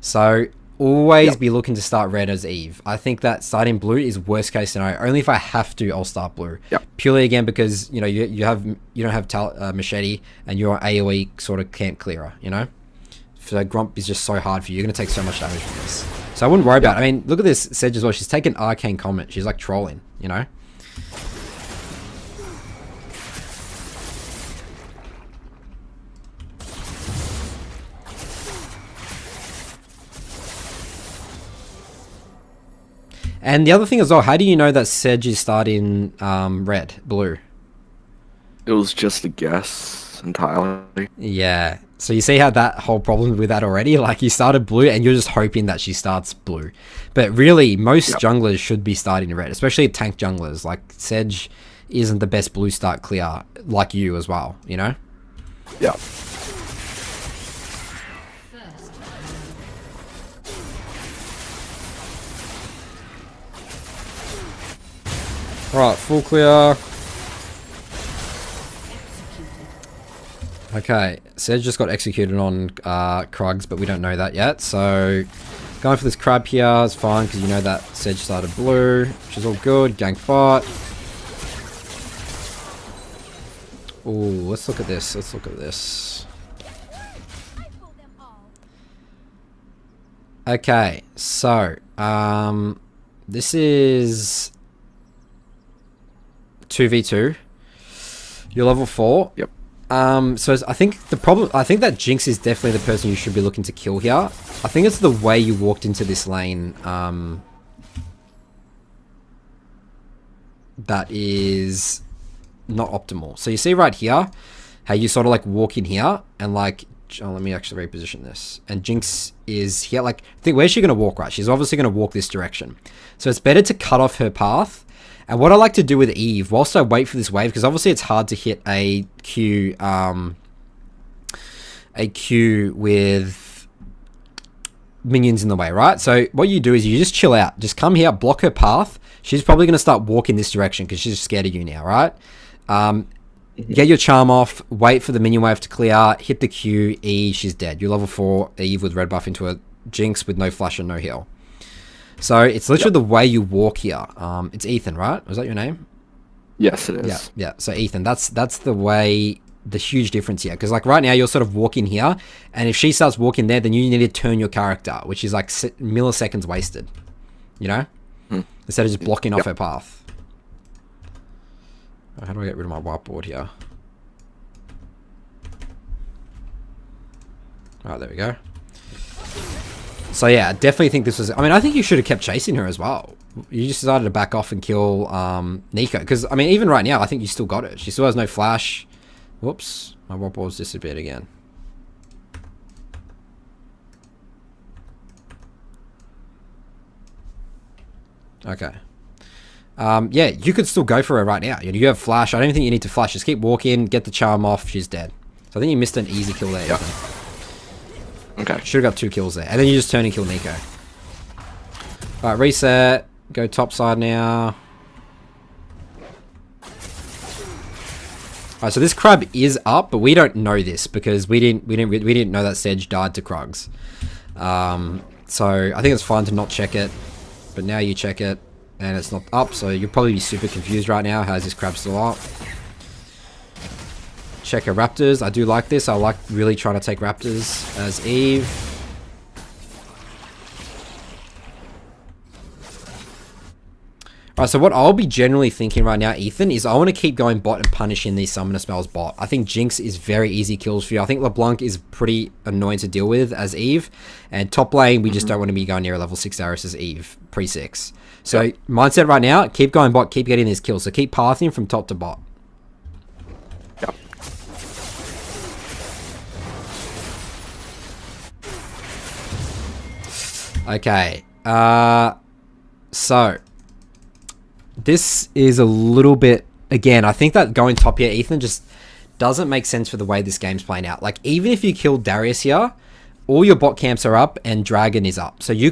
So always be looking to start red as Eve. I think that starting blue is worst case scenario. Only if I have to, I'll start blue. Purely again because you know you don't have machete and you're an AOE sort of camp clearer. You know. So Gromp is just so hard for you. You're going to take so much damage from this. So I wouldn't worry about it. I mean, look at this Sedge as well. She's taken Arcane Comment. She's like trolling, you know? And the other thing as well, how do you know that Sedge is starting blue? It was just a guess entirely. Yeah. So you see how that whole problem with that already? Like you started blue and you're just hoping that she starts blue. But really, most junglers should be starting red, especially tank junglers. Like Sedge isn't the best blue start clear like you as well, you know? Yeah. Alright, full clear. Okay, Sedge just got executed on Krugs, but we don't know that yet. So, going for this crab here is fine, because you know that Sedge started blue, which is all good. Gank bot. Ooh, let's look at this. Let's look at this. Okay, so, this is 2v2. You're level 4. Yep. So I think that Jinx is definitely the person you should be looking to kill here. I think it's the way you walked into this lane, that is not optimal. So you see right here, how you sort of like walk in here and like, oh, let me actually reposition this. And Jinx is here, like, think where's she going to walk, right? She's obviously going to walk this direction. So it's better to cut off her path. And what I like to do with Eve, whilst I wait for this wave, because obviously it's hard to hit a Q with minions in the way, right? So what you do is you just chill out. Just come here, block her path. She's probably going to start walking this direction because she's scared of you now, right? Get your charm off, wait for the minion wave to clear, hit the Q, E, she's dead. You're level 4 Eve with red buff into a Jinx with no flash and no heal. So it's literally the way you walk here. It's Ethan, right? Was that your name? Yes, it is. Yeah. So Ethan, that's the way, the huge difference here. Because like right now you're sort of walking here, and if she starts walking there, then you need to turn your character, which is like milliseconds wasted. You know, instead of just blocking off her path. How do I get rid of my whiteboard here? All right, there we go. So yeah, I definitely think this was... I mean, I think you should have kept chasing her as well. You just decided to back off and kill Nico. Because, I mean, even right now, I think you still got it. She still has no flash. Whoops. My whiteboard's disappeared again. Okay. Yeah, you could still go for her right now. You have flash. I don't even think you need to flash. Just keep walking, get the charm off. She's dead. So I think you missed an easy kill there. Yeah. Okay. Should have got 2 kills there. And then you just turn and kill Nico. Alright, reset. Go top side now. Alright, so this crab is up, but we don't know this because we didn't know that Sedge died to Krugs. So I think it's fine to not check it, but now you check it and it's not up, so you'll probably be super confused right now. How is this crab still up? Check a Raptors. I do like this. I like really trying to take Raptors as Eve. Alright, so what I'll be generally thinking right now, Ethan, is I want to keep going bot and punishing these Summoner Spells bot. I think Jinx is very easy kills for you. I think LeBlanc is pretty annoying to deal with as Eve. And top lane, we just don't want to be going near a level 6 Darius as Eve, pre-6. So mindset right now, keep going bot, keep getting these kills. So keep pathing from top to bot. Yep. Okay. So this is a little bit, again, I think that going top here, Ethan, just doesn't make sense for the way this game's playing out. Like, even if you kill Darius here, all your bot camps are up and Dragon is up. So you're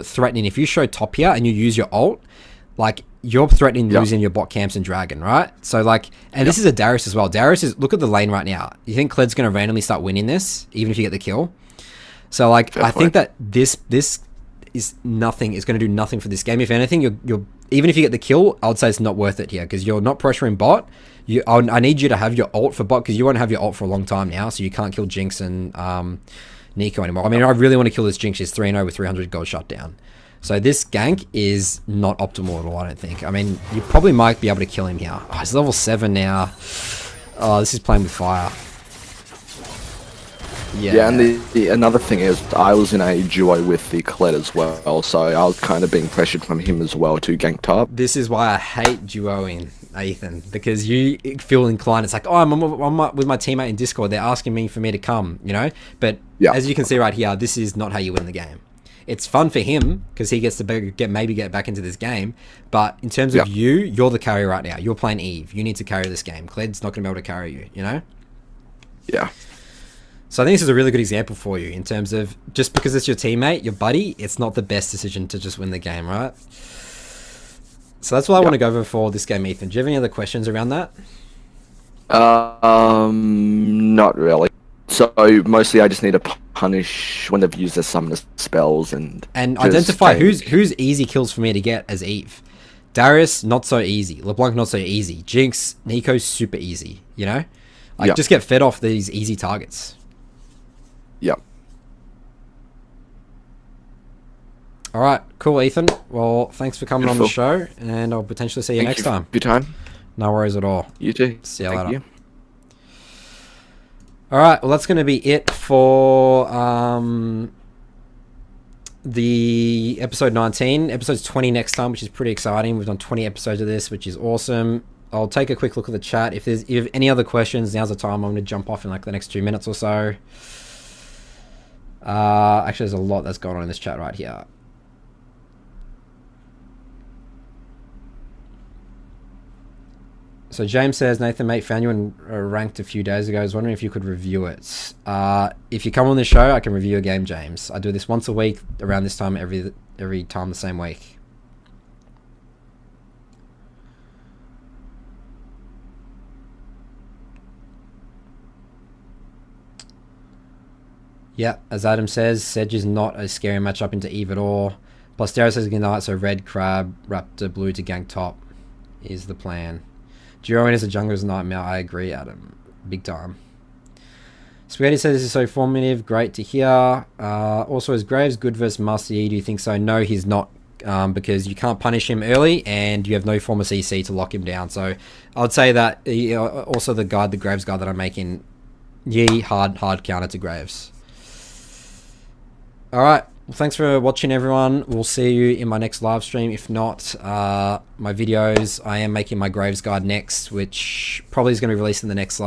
threatening, if you show top here and you use your ult, like, you're threatening losing your bot camps and Dragon, right? So, like, and this is a Darius as well. Darius is, look at the lane right now. You think Kled's going to randomly start winning this, even if you get the kill? So, like, I think that this is nothing, is going to do nothing for this game. If anything, you're even if you get the kill, I would say it's not worth it here because you're not pressuring bot. I need you to have your ult for bot because you won't have your ult for a long time now, so you can't kill Jinx and Nico anymore. I mean, I really want to kill this Jinx. She's 3-0 with 300 gold shutdown. So this gank is not optimal at all, I don't think. I mean, you probably might be able to kill him here. Oh, he's level 7 now. Oh, this is playing with fire. Yeah, and the another thing is, I was in a duo with the Kled as well, so I was kind of being pressured from him as well to gank top. This is why I hate duoing, Ethan, because you feel inclined. It's like, oh, I'm with my teammate in Discord. They're asking me for me to come, you know? But as you can see right here, this is not how you win the game. It's fun for him because he gets to maybe get back into this game. But in terms of you're the carrier right now. You're playing Eve. You need to carry this game. Kled's not going to be able to carry you, you know? Yeah. So I think this is a really good example for you in terms of just because it's your teammate, your buddy, it's not the best decision to just win the game, right? So that's what I want to go over for this game, Ethan. Do you have any other questions around that? Not really. So mostly I just need to punish when they've used their summoner spells and identify who's easy kills for me to get as Eve. Darius, not so easy. LeBlanc, not so easy. Jinx, Nico, super easy, you know? Like, just get fed off these easy targets. Yep. All right, cool, Ethan. Well, thanks for coming on the show, and I'll potentially see you next time. Good time. No worries at all. You too. See you later. All right, well, that's going to be it for the episode 19. Episode's 20 next time, which is pretty exciting. We've done 20 episodes of this, which is awesome. I'll take a quick look at the chat. If you have any other questions, now's the time. I'm going to jump off in like the next 2 minutes or so. Actually, there's a lot that's going on in this chat right here. So James says, Nathan, mate, found you in ranked a few days ago. I was wondering if you could review it. If you come on the show, I can review a game, James. I do this once a week around this time, every time the same week. Yeah, as Adam says, Sedge is not a scary matchup into Eve at all. Plus, Darius says Ignite, so red, crab, raptor, blue to gank top is the plan. Duroing as a jungler's nightmare, I agree, Adam. Big time. Spaghetti says this is so formative, great to hear. Also, is Graves good versus Master Yi? Do you think so? No, he's not, because you can't punish him early, and you have no form of CC to lock him down. So, I would say that also the Graves guide that I'm making, Yi, hard counter to Graves. Alright, well, thanks for watching, everyone. We'll see you in my next live stream. If not, my videos, I am making my Graves guide next, which probably is going to be released in the next,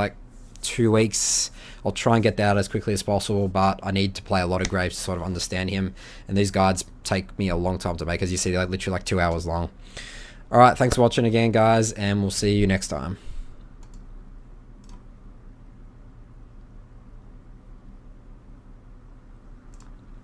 2 weeks. I'll try and get that out as quickly as possible, but I need to play a lot of Graves to sort of understand him. And these guides take me a long time to make. As you see, they're literally 2 hours long. Alright, thanks for watching again, guys, and we'll see you next time.